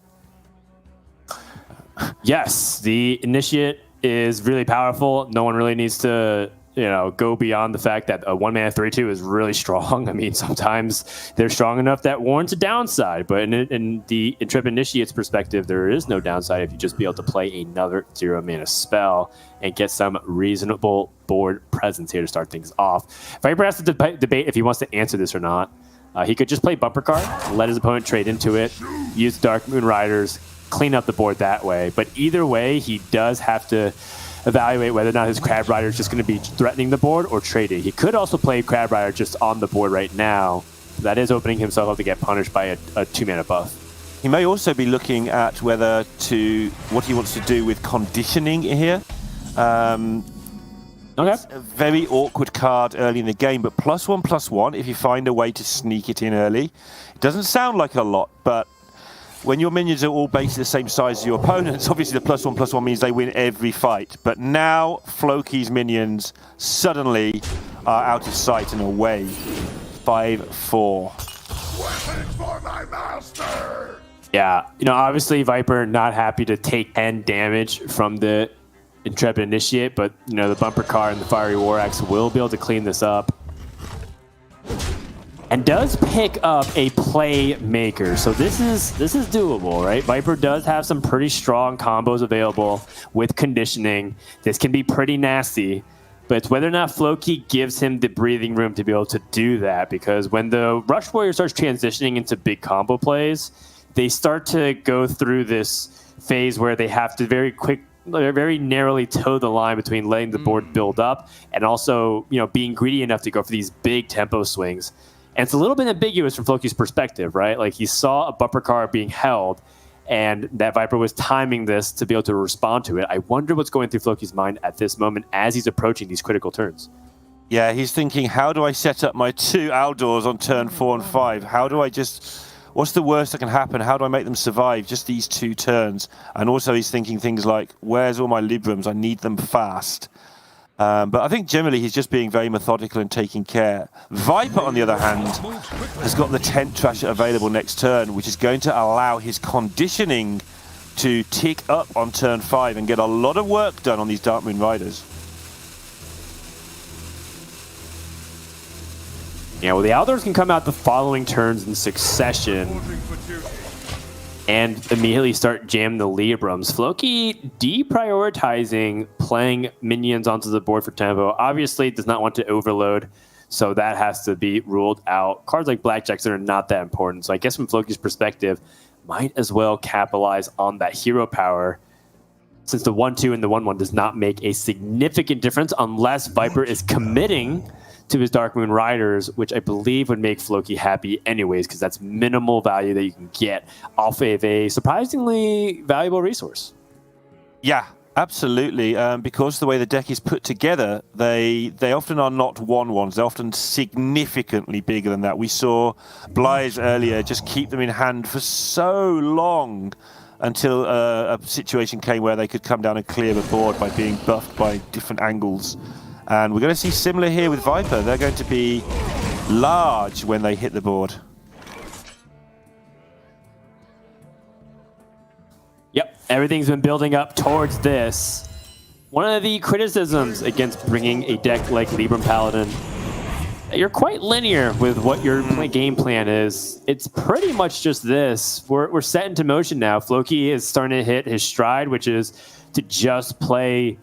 Yes, the Initiate is really powerful. No one really needs to, go beyond the fact that a 1-mana 3/2 is really strong. I mean, sometimes they're strong enough that warrants a downside, but in the Intrepid Initiate's perspective, there is no downside if you just be able to play another 0-mana spell and get some reasonable board presence here to start things off. Viper has to debate if he wants to answer this or not. He could just play Bumper Card, let his opponent trade into it, use Dark Moon Riders, clean up the board that way. But either way, he does have to evaluate whether or not his Crab Rider is just going to be threatening the board or trading. He could also play Crab Rider just on the board right now. That is opening himself up to get punished by a 2-mana buff. He may also be looking at what he wants to do with conditioning here. Okay. It's a very awkward card early in the game, but +1/+1, if you find a way to sneak it in early. It doesn't sound like a lot, but when your minions are all basically the same size as your opponents, obviously the +1/+1 means they win every fight. But now Floki's minions suddenly are out of sight and away. 5/4. Weapons for my master! Yeah, obviously Viper not happy to take 10 damage from the Intrepid Initiate, but the Bumper Card and the Fiery War Axe will be able to clean this up. And does pick up a Playmaker, so this is doable, right? Viper does have some pretty strong combos available with conditioning. This can be pretty nasty, but it's whether or not Floki gives him the breathing room to be able to do that, because when the Rush Warrior starts transitioning into big combo plays, they start to go through this phase where they have to very narrowly toe the line between letting the board build up and also, being greedy enough to go for these big tempo swings. And it's a little bit ambiguous from Floki's perspective, right? Like, he saw a Bumper Card being held, and that Viper was timing this to be able to respond to it. I wonder what's going through Floki's mind at this moment as he's approaching these critical turns. Yeah, he's thinking, how do I set up my 2 outdoors on turn 4 and 5? What's the worst that can happen? How do I make them survive just these 2 turns? And also he's thinking things like, where's all my Librams? I need them fast. But I think generally he's just being very methodical and taking care. Viper, on the other hand, has got the Tent Trasher available next turn, which is going to allow his conditioning to tick up on turn 5 and get a lot of work done on these Dark Moon Riders. Yeah, well, the Outdoors can come out the following turns in succession and immediately start jamming the Librams. Floki deprioritizing playing minions onto the board for tempo. Obviously, does not want to overload, so that has to be ruled out. Cards like Blackjacks are not that important, so I guess from Floki's perspective, might as well capitalize on that hero power, since the 1/2 and the 1/1 does not make a significant difference unless Viper is committing to his Dark Moon Riders, which I believe would make Floki happy anyways, because that's minimal value that you can get off of a surprisingly valuable resource. Yeah, absolutely. Because the way the deck is put together, they often are not 1/1s. They're often significantly bigger than that. We saw Blythe earlier just keep them in hand for so long until a situation came where they could come down and clear the board by being buffed by different angles. And we're going to see similar here with Viper. They're going to be large when they hit the board. Yep, everything's been building up towards this. One of the criticisms against bringing a deck like Libram Paladin you're quite linear with what your game plan is. It's pretty much just this. We're set into motion now. Floki is starting to hit his stride, which is to just play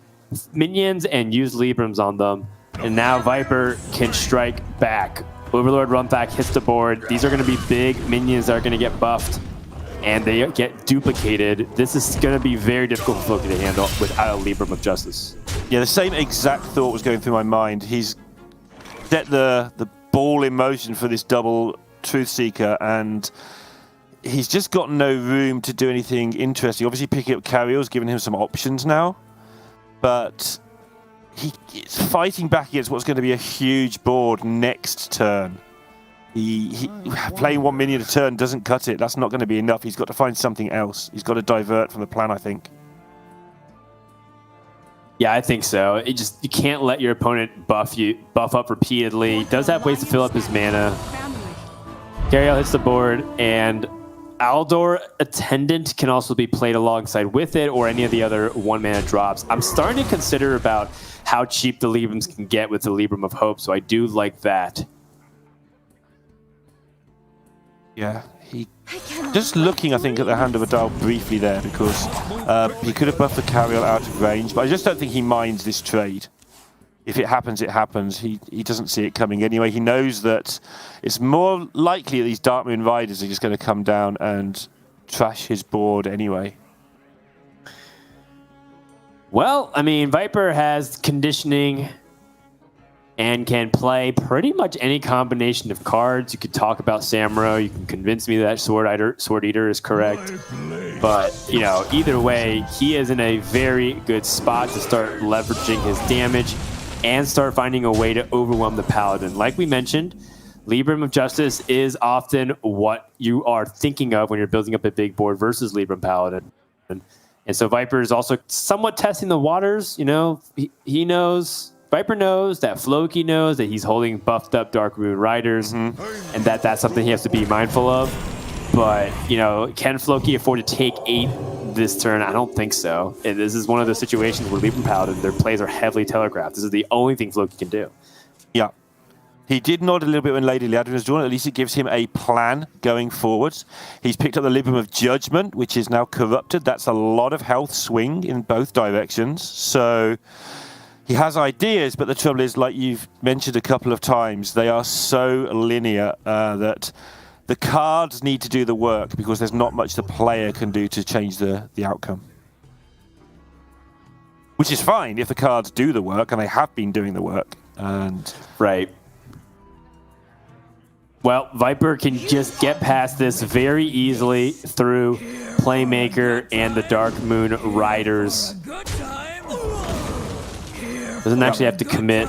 minions and use Librams on them. And now Viper can strike back. Overlord run back hits the board. These are going to be big minions that are going to get buffed, and they get duplicated. This is going to be very difficult for Floki to handle without a Libram of Justice. Yeah, the same exact thought was going through my mind. He's set the ball in motion for this double Truth Seeker, and he's just got no room to do anything interesting. Obviously, picking up Carriel's giving him some options now, but he's fighting back against what's going to be a huge board next turn. He playing 1 minion a turn doesn't cut it. That's not going to be enough. He's got to find something else. He's got to divert from the plan, I think. Yeah, I think so. You can't let your opponent buff up repeatedly. He does have ways to fill up his mana. Cariel hits the board, and Aldor Attendant can also be played alongside with it, or any of the other 1-mana drops. I'm starting to consider about how cheap the Librams can get with the Libram of Hope, so I do like that. Yeah, just looking, I think, at the hand of Adal briefly there, because he could have buffed the Cariel out of range, but I just don't think he minds this trade. If it happens, it happens. He doesn't see it coming anyway. He knows that it's more likely that these Dark Moon Riders are just going to come down and trash his board anyway. Well, I mean, Viper has conditioning and can play pretty much any combination of cards. You could talk about Samuro. You can convince me that Sword Eater is correct. But, you know, either way, he is in a very good spot to start leveraging his damage and start finding a way to overwhelm the Paladin. Like we mentioned, Libram of Justice is often what you are thinking of when you're building up a big board versus Libram Paladin. And so Viper is also somewhat testing the waters. You know, he knows, Viper knows that Floki knows that he's holding buffed up Dark Moon Riders, and that's something he has to be mindful of. But, you know, can Floki afford to take 8 this turn? I don't think so. And this is one of the situations where Libram Paladin, their plays are heavily telegraphed. This is the only thing Floki can do. Yeah. He did nod a little bit when Lady Liadrin was drawn. At least it gives him a plan going forwards. He's picked up the Libram of Judgment, which is now corrupted. That's a lot of health swing in both directions. So he has ideas, but the trouble is, like you've mentioned a couple of times, they are so linear that the cards need to do the work, because there's not much the player can do to change the outcome. Which is fine if the cards do the work, and they have been doing the work. And right. Well, Viper can just get past this very easily through Playmaker and the Dark Moon Riders. Doesn't actually have to commit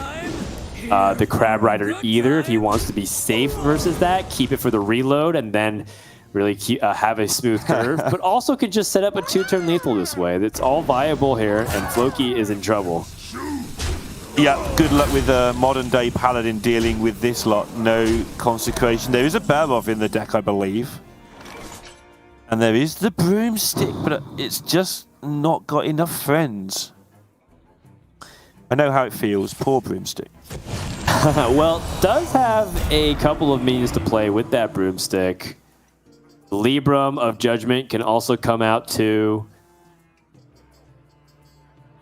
the Crab Rider either if he wants to be safe versus that. Keep it for the reload and then really have a smooth curve. But also could just set up a 2-turn lethal this way. That's all viable here, and Floki is in trouble. Yeah, good luck with modern day Paladin dealing with this lot. No Consecration. There is a Barov in the deck, I believe. And there is the Broomstick, but it's just not got enough friends. I know how it feels. Poor Broomstick. Well, does have a couple of minions to play with that Broomstick. Libram of Judgment can also come out too.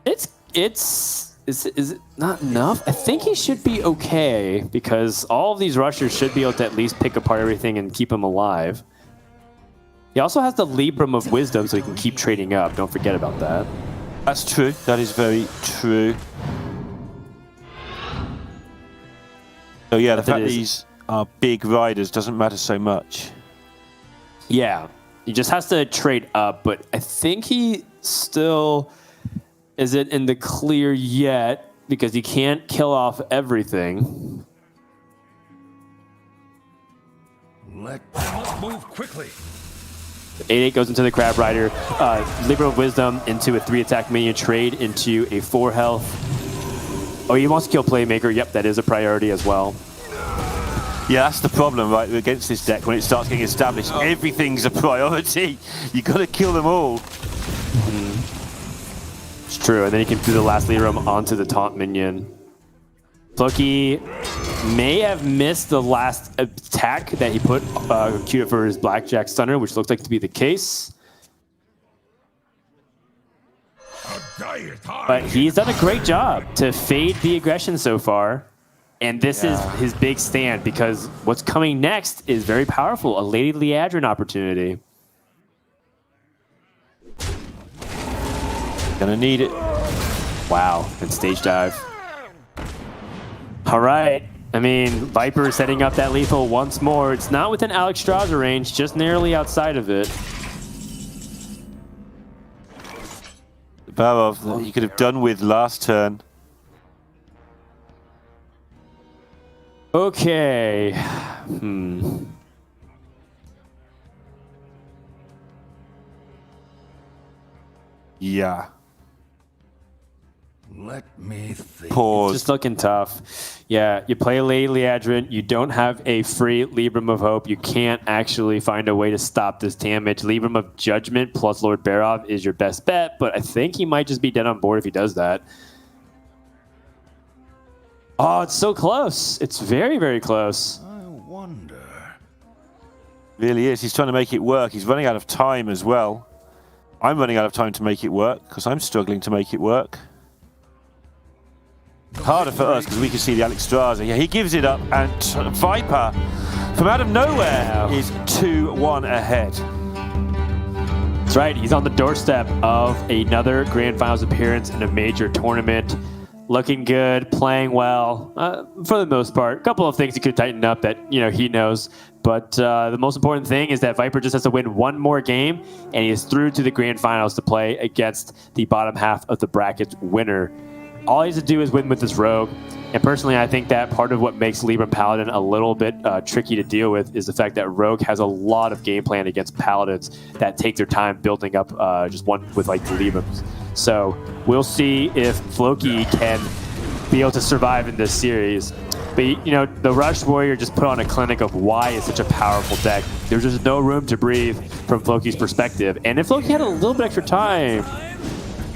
Is it not enough? I think he should be okay, because all of these rushers should be able to at least pick apart everything and keep him alive. He also has the Libram of Wisdom, so he can keep trading up. Don't forget about that. That's true. That is very true. So yeah, the fact these are big riders doesn't matter so much. Yeah, he just has to trade up, but I think he still isn't in the clear yet because he can't kill off everything. Let them move quickly. 8-8 goes into the Crab Rider. Libram of Wisdom into a 3-attack minion trade into a 4 health. Oh, he wants to kill Playmaker. Yep, that is a priority as well. Yeah, that's the problem, right, against this deck. When it starts getting established, everything's a priority. You've got to kill them all. It's true, and then he can do the last Libram onto the taunt minion. Floki may have missed the last attack that he put queued for his Blackjack Stunner, which looks like to be the case. But he's done a great job to fade the aggression so far. And this is his big stand, because what's coming next is very powerful. A Lady Liadrin opportunity. Gonna need it. Wow, and stage dive. All right. I mean, Viper setting up that lethal once more. It's not within Alexstrasza range, just narrowly outside of it. The Barov that he could have done with last turn. Okay. Yeah. Let me think. Pause. Just looking tough. Yeah, you play Lady Liadrin. You don't have a free Libram of Hope. You can't actually find a way to stop this damage. Libram of Judgment plus Lord Barov is your best bet, but I think he might just be dead on board if he does that. Oh, it's so close. It's very, very close. I wonder. Really is. He's trying to make it work. He's running out of time as well. I'm running out of time to make it work because I'm struggling to make it work. Harder for us because we can see the Alexstrasza. Yeah, he gives it up, and Viper, from out of nowhere, is 2-1 ahead. That's right. He's on the doorstep of another Grand Finals appearance in a major tournament. Looking good, playing well, for the most part. A couple of things he could tighten up that he knows. But the most important thing is that Viper just has to win one more game, and he is through to the Grand Finals to play against the bottom half of the bracket winner. All he has to do is win with this Rogue. And personally, I think that part of what makes Libram Paladin a little bit tricky to deal with is the fact that Rogue has a lot of game plan against Paladins that take their time building up just one with like the Librams. So we'll see if Floki can be able to survive in this series. But, the Rush Warrior just put on a clinic of why it's such a powerful deck. There's just no room to breathe from Floki's perspective. And if Floki had a little bit extra time,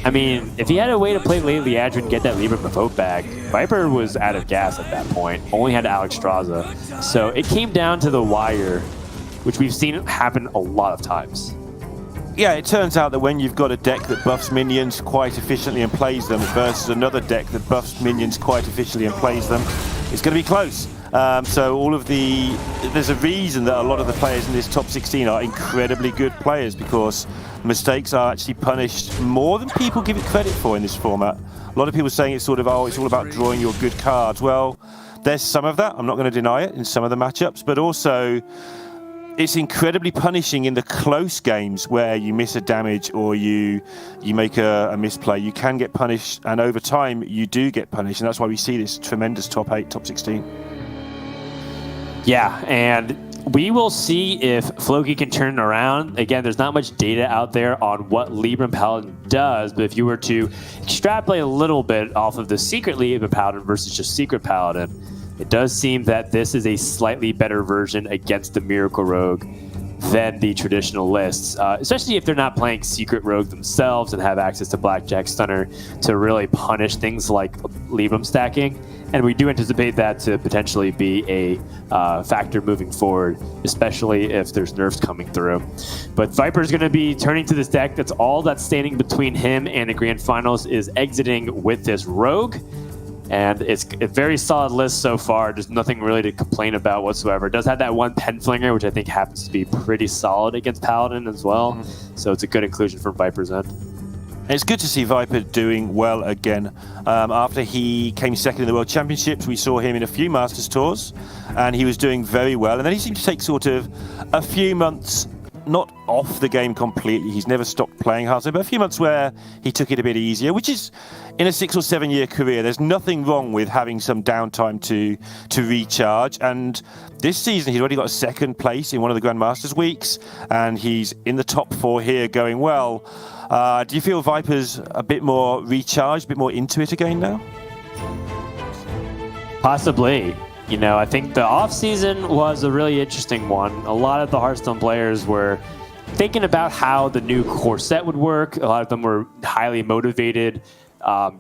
I mean, if he had a way to play Lady Liadrin and get that Libram of Hope back, Viper was out of gas at that point. Only had Alexstrasza. So it came down to the wire, which we've seen happen a lot of times. Yeah, it turns out that when you've got a deck that buffs minions quite efficiently and plays them versus another deck that buffs minions quite efficiently and plays them, it's going to be close. So there's a reason that a lot of the players in this top 16 are incredibly good players, because mistakes are actually punished more than people give it credit for in this format. A lot of people saying it's sort of, it's all about drawing your good cards. Well, there's some of that. I'm not going to deny it in some of the matchups, but also it's incredibly punishing in the close games where you miss a damage or you make a misplay. You can get punished, and over time you do get punished, and that's why we see this tremendous top 8, top 16. Yeah, and we will see if Floki can turn it around. Again, there's not much data out there on what Libram Paladin does, but if you were to extrapolate a little bit off of the Secret Libram Paladin versus just Secret Paladin, it does seem that this is a slightly better version against the Miracle Rogue than the traditional lists, especially if they're not playing Secret Rogue themselves and have access to Blackjack Stunner to really punish things like Libram stacking. And we do anticipate that to potentially be a factor moving forward, especially if there's nerfs coming through. But Viper's going to be turning to this deck. That's all that's standing between him and the Grand Finals is exiting with this Rogue. And it's a very solid list so far. There's nothing really to complain about whatsoever. It does have that one Penflinger, which I think happens to be pretty solid against Paladin as well. So it's a good inclusion from Viper's end. It's good to see Viper doing well again. After he came second in the World Championships, we saw him in a few Masters Tours, and he was doing very well. And then he seemed to take sort of a few months, not off the game completely. He's never stopped playing Hearthstone, but a few months where he took it a bit easier, which is, in a 6 or 7 year career, there's nothing wrong with having some downtime to recharge. And this season, he's already got a second place in one of the Grandmasters weeks, and he's in the top 4 here going well. Do you feel Viper's a bit more recharged, a bit more into it again now? Possibly. I think the off-season was a really interesting one. A lot of the Hearthstone players were thinking about how the new core set would work. A lot of them were highly motivated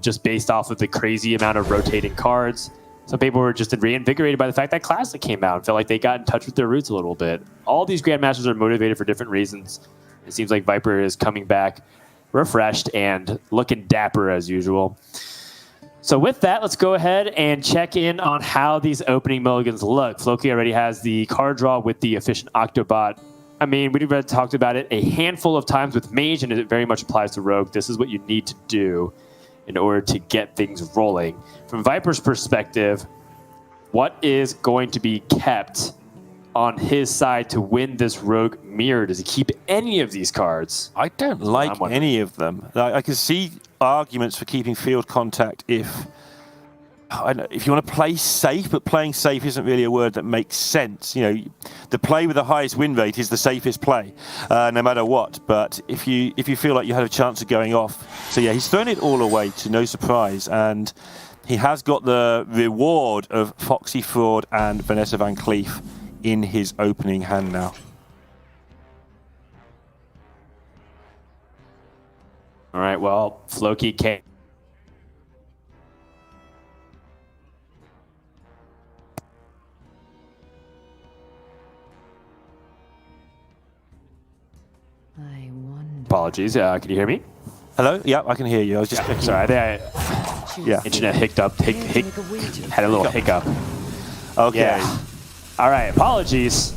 just based off of the crazy amount of rotating cards. Some people were just reinvigorated by the fact that Classic came out and felt like they got in touch with their roots a little bit. All these Grandmasters are motivated for different reasons. It seems like Viper is coming back refreshed and looking dapper as usual. So with that, let's go ahead and check in on how these opening mulligans look. Floki already has the card draw with the Efficient Octobot. I mean, we've already talked about it a handful of times with Mage, and it very much applies to Rogue. This is what you need to do in order to get things rolling. From Viper's perspective, what is going to be kept on his side to win this Rogue mirror? Does he keep any of these cards? I don't like any of them. I can see arguments for keeping field contact if you want to play safe, but playing safe isn't really a word that makes sense. You know, the play with the highest win rate is the safest play, no matter what. But if you feel like you had a chance of going off, so yeah, he's thrown it all away to no surprise, and he has got the reward of Foxy Fraud and Vanessa Van Cleef in his opening hand now. All right, well, Floki came. I wonder. Apologies, can you hear me? Hello? Yeah, I can hear you. I was just checking. Sorry, I think Yeah. internet had a little hiccup. Okay. Yeah. All right, apologies.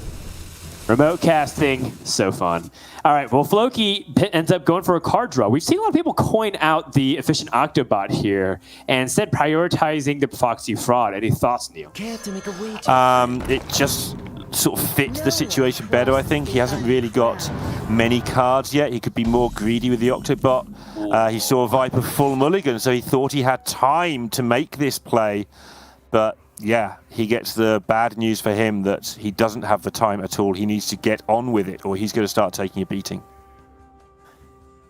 Remote casting, so fun. All right, well, Floki ends up going for a card draw. We've seen a lot of people coin out the Efficient Octobot here and instead prioritizing the Foxy Fraud. Any thoughts, Neil? Care to make a wager? It just sort of fits the situation better, I think. He hasn't really got many cards yet. He could be more greedy with the Octobot. He saw Viper full mulligan, so he thought he had time to make this play. But yeah, he gets the bad news for him that he doesn't have the time at all. He needs to get on with it, or he's going to start taking a beating.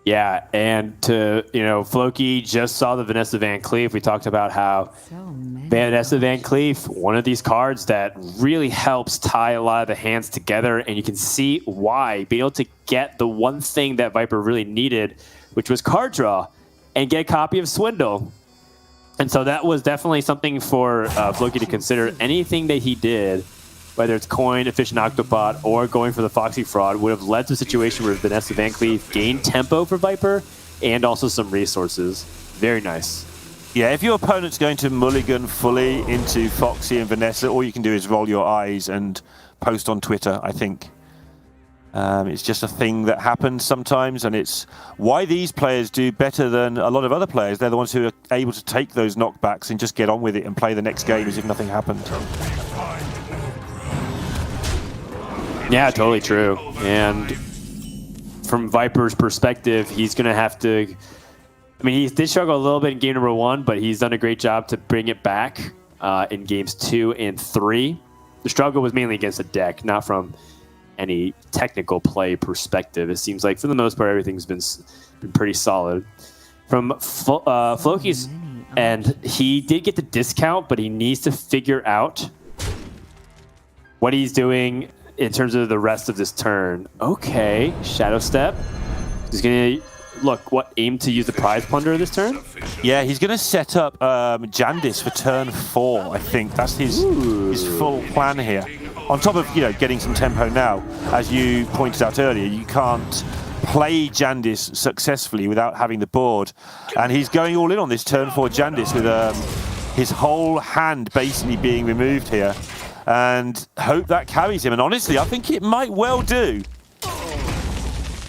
Yeah, and Floki just saw the Vanessa Van Cleef. We talked about how Vanessa Van Cleef, one of these cards that really helps tie a lot of the hands together, and you can see why. Being able to get the one thing that Viper really needed, which was card draw, and get a copy of Swindle. And so that was definitely something for Floki to consider. Anything that he did, whether it's coin, Efficient Octobot, or going for the Foxy Fraud, would have led to a situation where Vanessa Van Cleef gained tempo for Viper and also some resources. Very nice. Yeah, if your opponent's going to mulligan fully into Foxy and Vanessa, all you can do is roll your eyes and post on Twitter, I think. It's just a thing that happens sometimes, and it's why these players do better than a lot of other players. They're the ones who are able to take those knockbacks and just get on with it and play the next game as if nothing happened. Yeah, totally true. And from Viper's perspective, he's going to have to... I mean, he did struggle a little bit in game number 1, but he's done a great job to bring it back in games 2 and 3. The struggle was mainly against the deck, not from any technical play perspective. It seems like, for the most part, everything's been pretty solid. From Floki's end, he did get the discount, but he needs to figure out what he's doing in terms of the rest of this turn. Okay, Shadow Step. He's going to, aim to use the Prize Plunder this turn? Yeah, he's going to set up Jandis for turn 4, I think. That's his full plan here. On top of, getting some tempo now, as you pointed out earlier, you can't play Jandis successfully without having the board. And he's going all in on this turn 4 Jandis with his whole hand basically being removed here. And hope that carries him. And honestly, I think it might well do.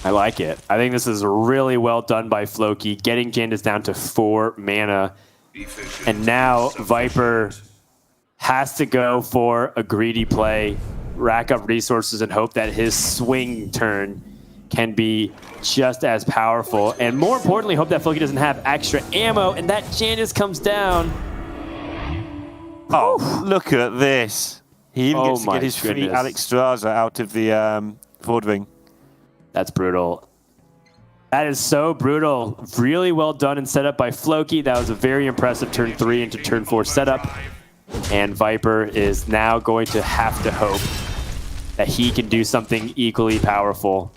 I like it. I think this is really well done by Floki, getting Jandis down to 4 mana. And now Viper has to go for a greedy play, rack up resources, and hope that his swing turn can be just as powerful. And more importantly, hope that Floki doesn't have extra ammo, and that Jandis comes down. Oh, look at this. He even gets to get his free Alex Straza out of the forward wing. That's brutal. That is so brutal. Really well done and set up by Floki. That was a very impressive turn 3 into turn 4 setup. And Viper is now going to have to hope that he can do something equally powerful.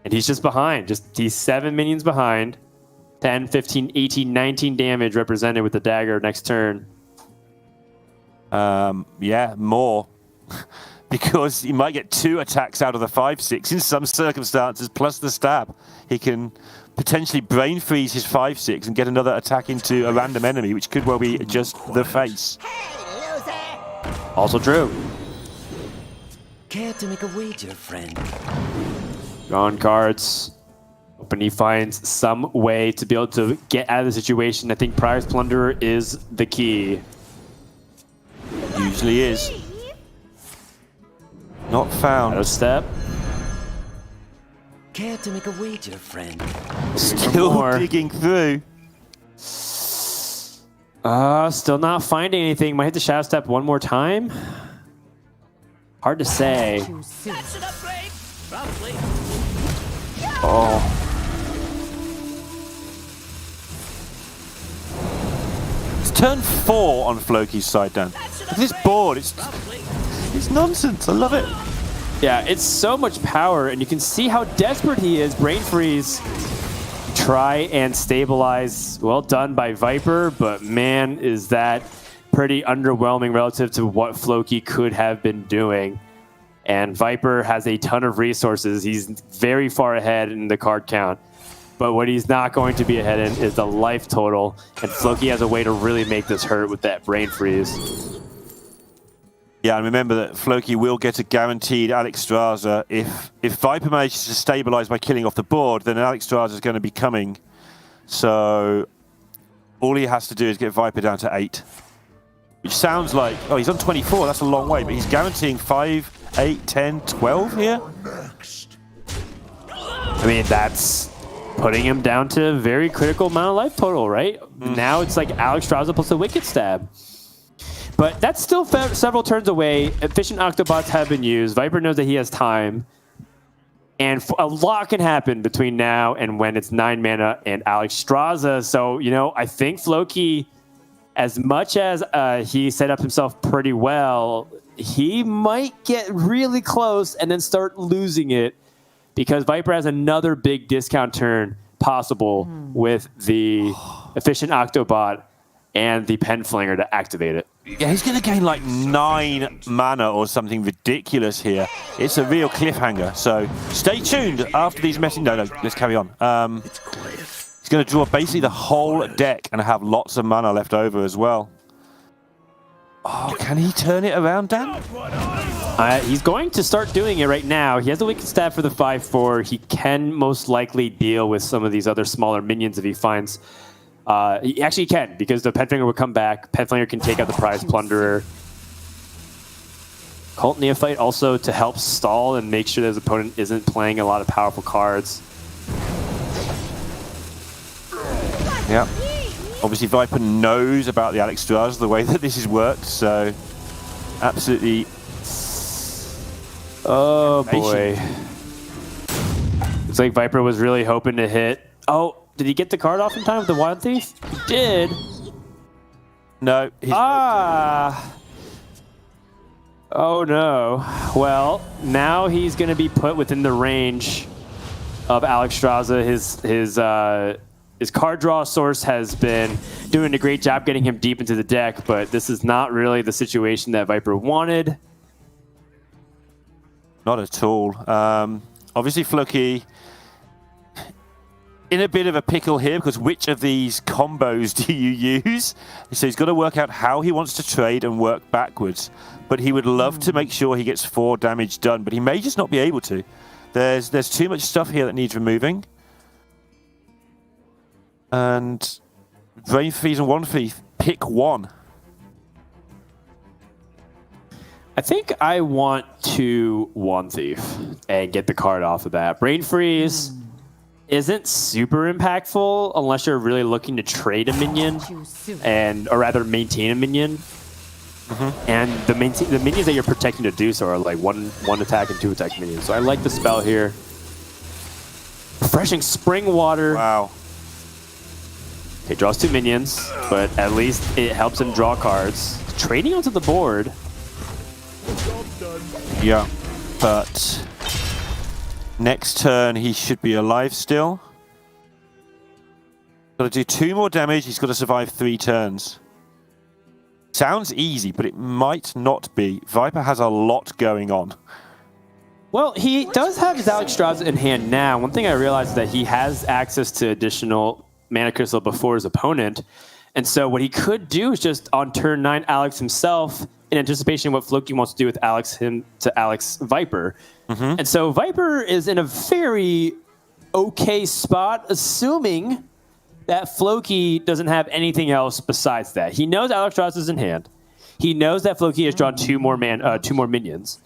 And he's just behind. He's 7 minions behind. 10, 15, 18, 19 damage represented with the dagger next turn. Yeah, more. Because he might get 2 attacks out of the 5/6 in some circumstances, plus the stab. He can potentially brain freeze his 5/6 and get another attack into a random enemy, which could well be just the face. Also true. Care to make a wager, friend? Drawing cards. Hoping he finds some way to be able to get out of the situation. I think Prior's Plunderer is the key. Usually is. Not found. Out of step. Care to make a wager, friend? Still digging through. Still not finding anything. Might hit the shadow step one more time. Hard to say. Too soon. Oh. It's turn 4 on Floki's side, Dan. Look at this board. It's nonsense. I love it. Yeah, it's so much power, and you can see how desperate he is. Brain freeze. Try and stabilize. Well done by Viper, but man, is that pretty underwhelming relative to what Floki could have been doing. And Viper has a ton of resources. He's very far ahead in the card count. But what he's not going to be ahead in is the life total. And Floki has a way to really make this hurt with that brain freeze. Yeah, and remember that Floki will get a guaranteed Alexstrasza. If Viper manages to stabilize by killing off the board, then Alexstrasza is going to be coming. So all he has to do is get Viper down to 8. Which sounds like, oh, he's on 24. That's a long way, but he's guaranteeing 5, 8, 10, 12 here. I mean, that's putting him down to a very critical amount of life total, right? Now it's like Alexstrasza plus a Wicked Stab. But that's still several turns away. Efficient Octobots have been used. Viper knows that he has time. And a lot can happen between now and when it's 9 mana and Alexstrasza. So, you know, I think Floki, as much as he set up himself pretty well, he might get really close and then start losing it because Viper has another big discount turn possible with the Efficient Octobot and the Penflinger to activate it. Yeah, he's going to gain like 9 mana or something ridiculous here. It's a real cliffhanger. So stay tuned after these messages. No, let's carry on. He's going to draw basically the whole deck and have lots of mana left over as well. Oh, can he turn it around, Dan? He's going to start doing it right now. He has a Wicked Stab for the 5/4. He can most likely deal with some of these other smaller minions if he finds... he actually can, because the Penflinger will come back. Penflinger can take out the Prize Plunderer. Cult Neophyte also to help stall and make sure that his opponent isn't playing a lot of powerful cards. Yeah. Obviously, Viper knows about the Alexstrasza, the way that this has worked, so absolutely. Oh boy. It's like Viper was really hoping to hit. Oh, did he get the card off in time with the Wild Thief? He did. No. Oh no. Well, now he's going to be put within the range of Alexstrasza. His card draw source has been doing a great job getting him deep into the deck, but this is not really the situation that Viper wanted. Not at all. Obviously, Floki in a bit of a pickle here because which of these combos do you use? So he's got to work out how he wants to trade and work backwards. But he would love to make sure he gets 4 damage done, but he may just not be able to. There's too much stuff here that needs removing. And Brain Freeze and One Thief, pick one. I think I want to One Thief and get the card off of that. Brain Freeze isn't super impactful unless you're really looking to trade a minion or rather maintain a minion. And the minions that you're protecting to do so are like one attack and 2 attack minions. So I like the spell here. Refreshing Spring Water. Wow. He draws 2 minions, but at least it helps him draw cards. Trading onto the board. Yeah, but next turn he should be alive still. Got to do 2 more damage. He's got to survive 3 turns. Sounds easy, but it might not be. Viper has a lot going on. Well, he does have his Alexstrasza in hand now. One thing I realized is that he has access to additional mana crystal before his opponent. And so what he could do is just on turn 9, Alex himself, in anticipation of what Floki wants to do with Alex Viper. And so Viper is in a very okay spot, assuming that Floki doesn't have anything else besides that. He knows Alexstrasza is in hand. He knows that Floki has drawn two more minions.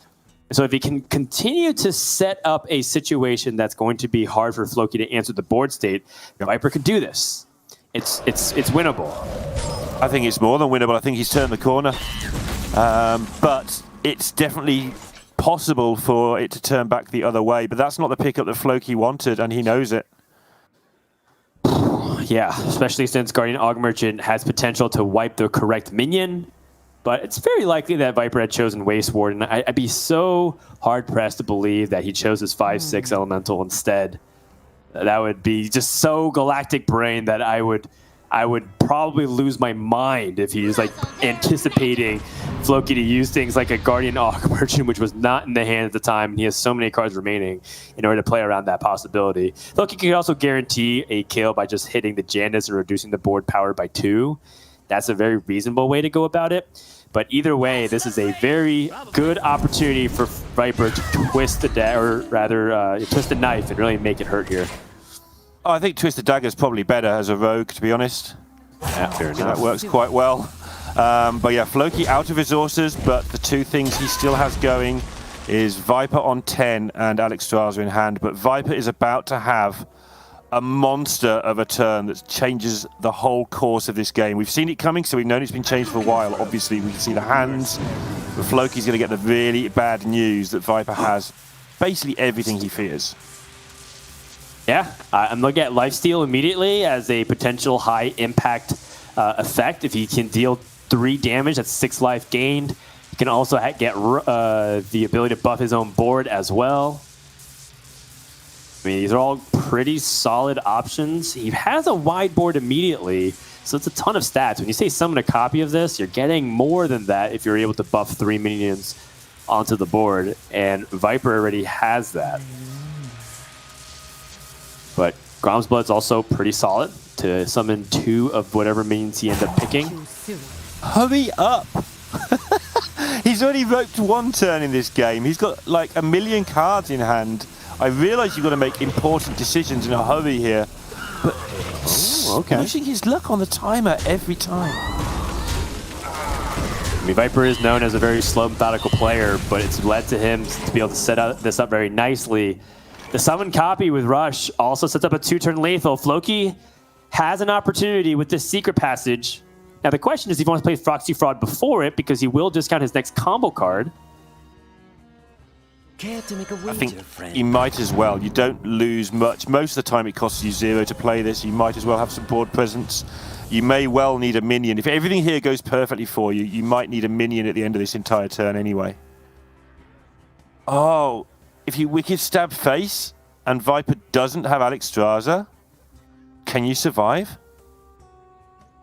So if he can continue to set up a situation that's going to be hard for Floki to answer the board state, Viper could do this. It's winnable. I think it's more than winnable. I think he's turned the corner. But it's definitely possible for it to turn back the other way. But that's not the pickup that Floki wanted, and he knows it. Yeah, especially since Guardian Og Merchant has potential to wipe the correct minion. But it's very likely that Viper had chosen Waste Ward, and I'd be so hard-pressed to believe that he chose his 5/6 Elemental instead. That would be just so galactic brain that I would probably lose my mind if he's like anticipating Floki to use things like a Guardian Og Merchant, which was not in the hand at the time, and he has so many cards remaining in order to play around that possibility. Floki could also guarantee a kill by just hitting the Janus or reducing the board power by 2. That's a very reasonable way to go about it. But either way, this is a very good opportunity for Viper to twist the twist the knife and really make it hurt here. Oh, I think Twist the Dagger is probably better as a rogue, to be honest. Yeah, fair enough. That works quite well. But yeah, Floki out of resources, but the two things he still has going is Viper on 10 and Alexstrasza in hand. But Viper is about to have a monster of a turn that changes the whole course of this game. We've seen it coming, so we've known it's been changed for a while. Obviously, we can see the hands, but Floki's going to get the really bad news that Viper has basically everything he fears. Yeah, I'm looking at Lifesteal immediately as a potential high impact effect. If he can deal 3 damage, that's 6 life gained. He can also get the ability to buff his own board as well. I mean, these are all pretty solid options. He has a wide board immediately, so it's a ton of stats. When you say summon a copy of this, you're getting more than that if you're able to buff 3 minions onto the board, and Viper already has that. But Grom's Blood's also pretty solid to summon 2 of whatever minions he ends up picking. Hurry up! He's already roped 1 turn in this game. He's got like 1 million cards in hand. I realise you've got to make important decisions in a hurry here, but pushing his luck on the timer every time. I mean, Viper is known as a very slow, methodical player, but it's led to him to be able to set this up very nicely. The summon copy with Rush also sets up a 2-turn lethal. Floki has an opportunity with this secret passage. Now the question is if he wants to play Proxy Fraud before it, because he will discount his next combo card. Care to make a wager, I think friend? you might as well. You don't lose much. Most of the time it costs you 0 to play this. You might as well have some board presence. You may well need a minion. If everything here goes perfectly for you, you might need a minion at the end of this entire turn anyway. Oh, if you Wicked Stab face and Viper doesn't have Alexstrasza, can you survive?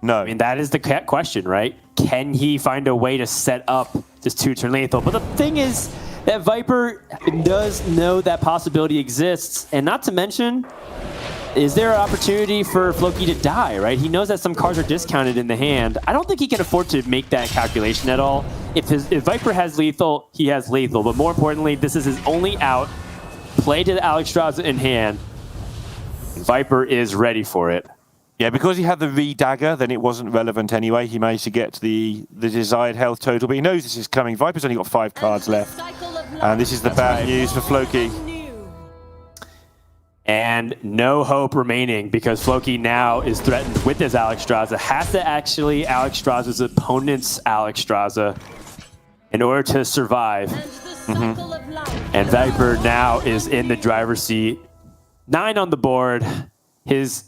No. I mean, that is the question, right? Can he find a way to set up this 2-turn lethal? But the thing is that Viper does know that possibility exists. And not to mention, is there an opportunity for Floki to die, right? He knows that some cards are discounted in the hand. I don't think he can afford to make that calculation at all. If Viper has lethal, he has lethal. But more importantly, this is his only out. Play to the Alexstrasza in hand. Viper is ready for it. Yeah, because he had the re-dagger, then it wasn't relevant anyway. He managed to get the desired health total, but he knows this is coming. Viper's only got 5 cards left. And this is the bad news for Floki. And no hope remaining because Floki now is threatened with his Alexstrasza. Has to actually Alexstrasza's opponent's Alexstrasza in order to survive. And Viper now is in the driver's seat. 9 on the board. His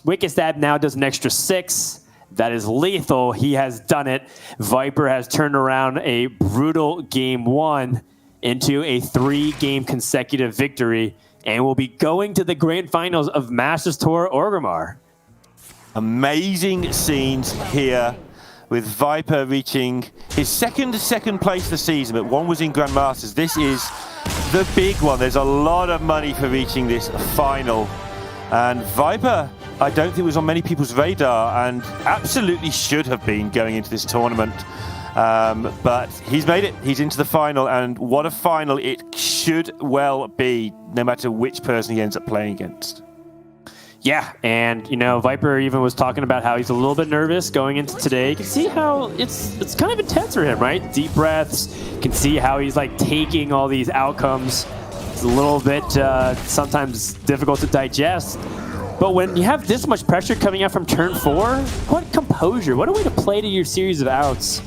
Wicked Stab now does an extra 6. That is lethal. He has done it. Viper has turned around a brutal game 1 into a 3-game consecutive victory and will be going to the grand finals of Masters Tour Orgrimmar. Amazing scenes here. with Viper reaching his second place this season, but one was in Grandmasters. This is the big one. There's a lot of money for reaching this final. And Viper, I don't think was on many people's radar and absolutely should have been going into this tournament. But he's made it. He's into the final, and what a final it should well be, no matter which person he ends up playing against. Yeah, and you know, Viper even was talking about how he's a little bit nervous going into today. You can see how it's kind of intense for him, right? Deep breaths. You can see how he's like taking all these outcomes. It's a little bit sometimes difficult to digest. But when you have this much pressure coming out from turn 4, what composure, what a way to play to your series of outs.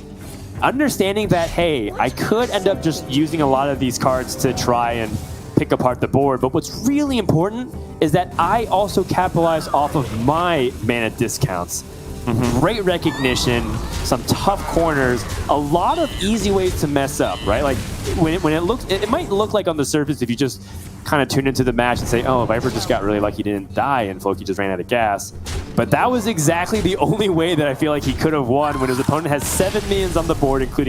Understanding that, hey, I could end up just using a lot of these cards to try and pick apart the board, but what's really important is that I also capitalize off of my mana discounts. Great recognition, some tough corners, a lot of easy ways to mess up, right? Like when it looks, it might look like on the surface if you just kind of tune into the match and say, oh, Viper just got really lucky he didn't die and Floki just ran out of gas. But that was exactly the only way that I feel like he could have won when his opponent has 7 minions on the board, including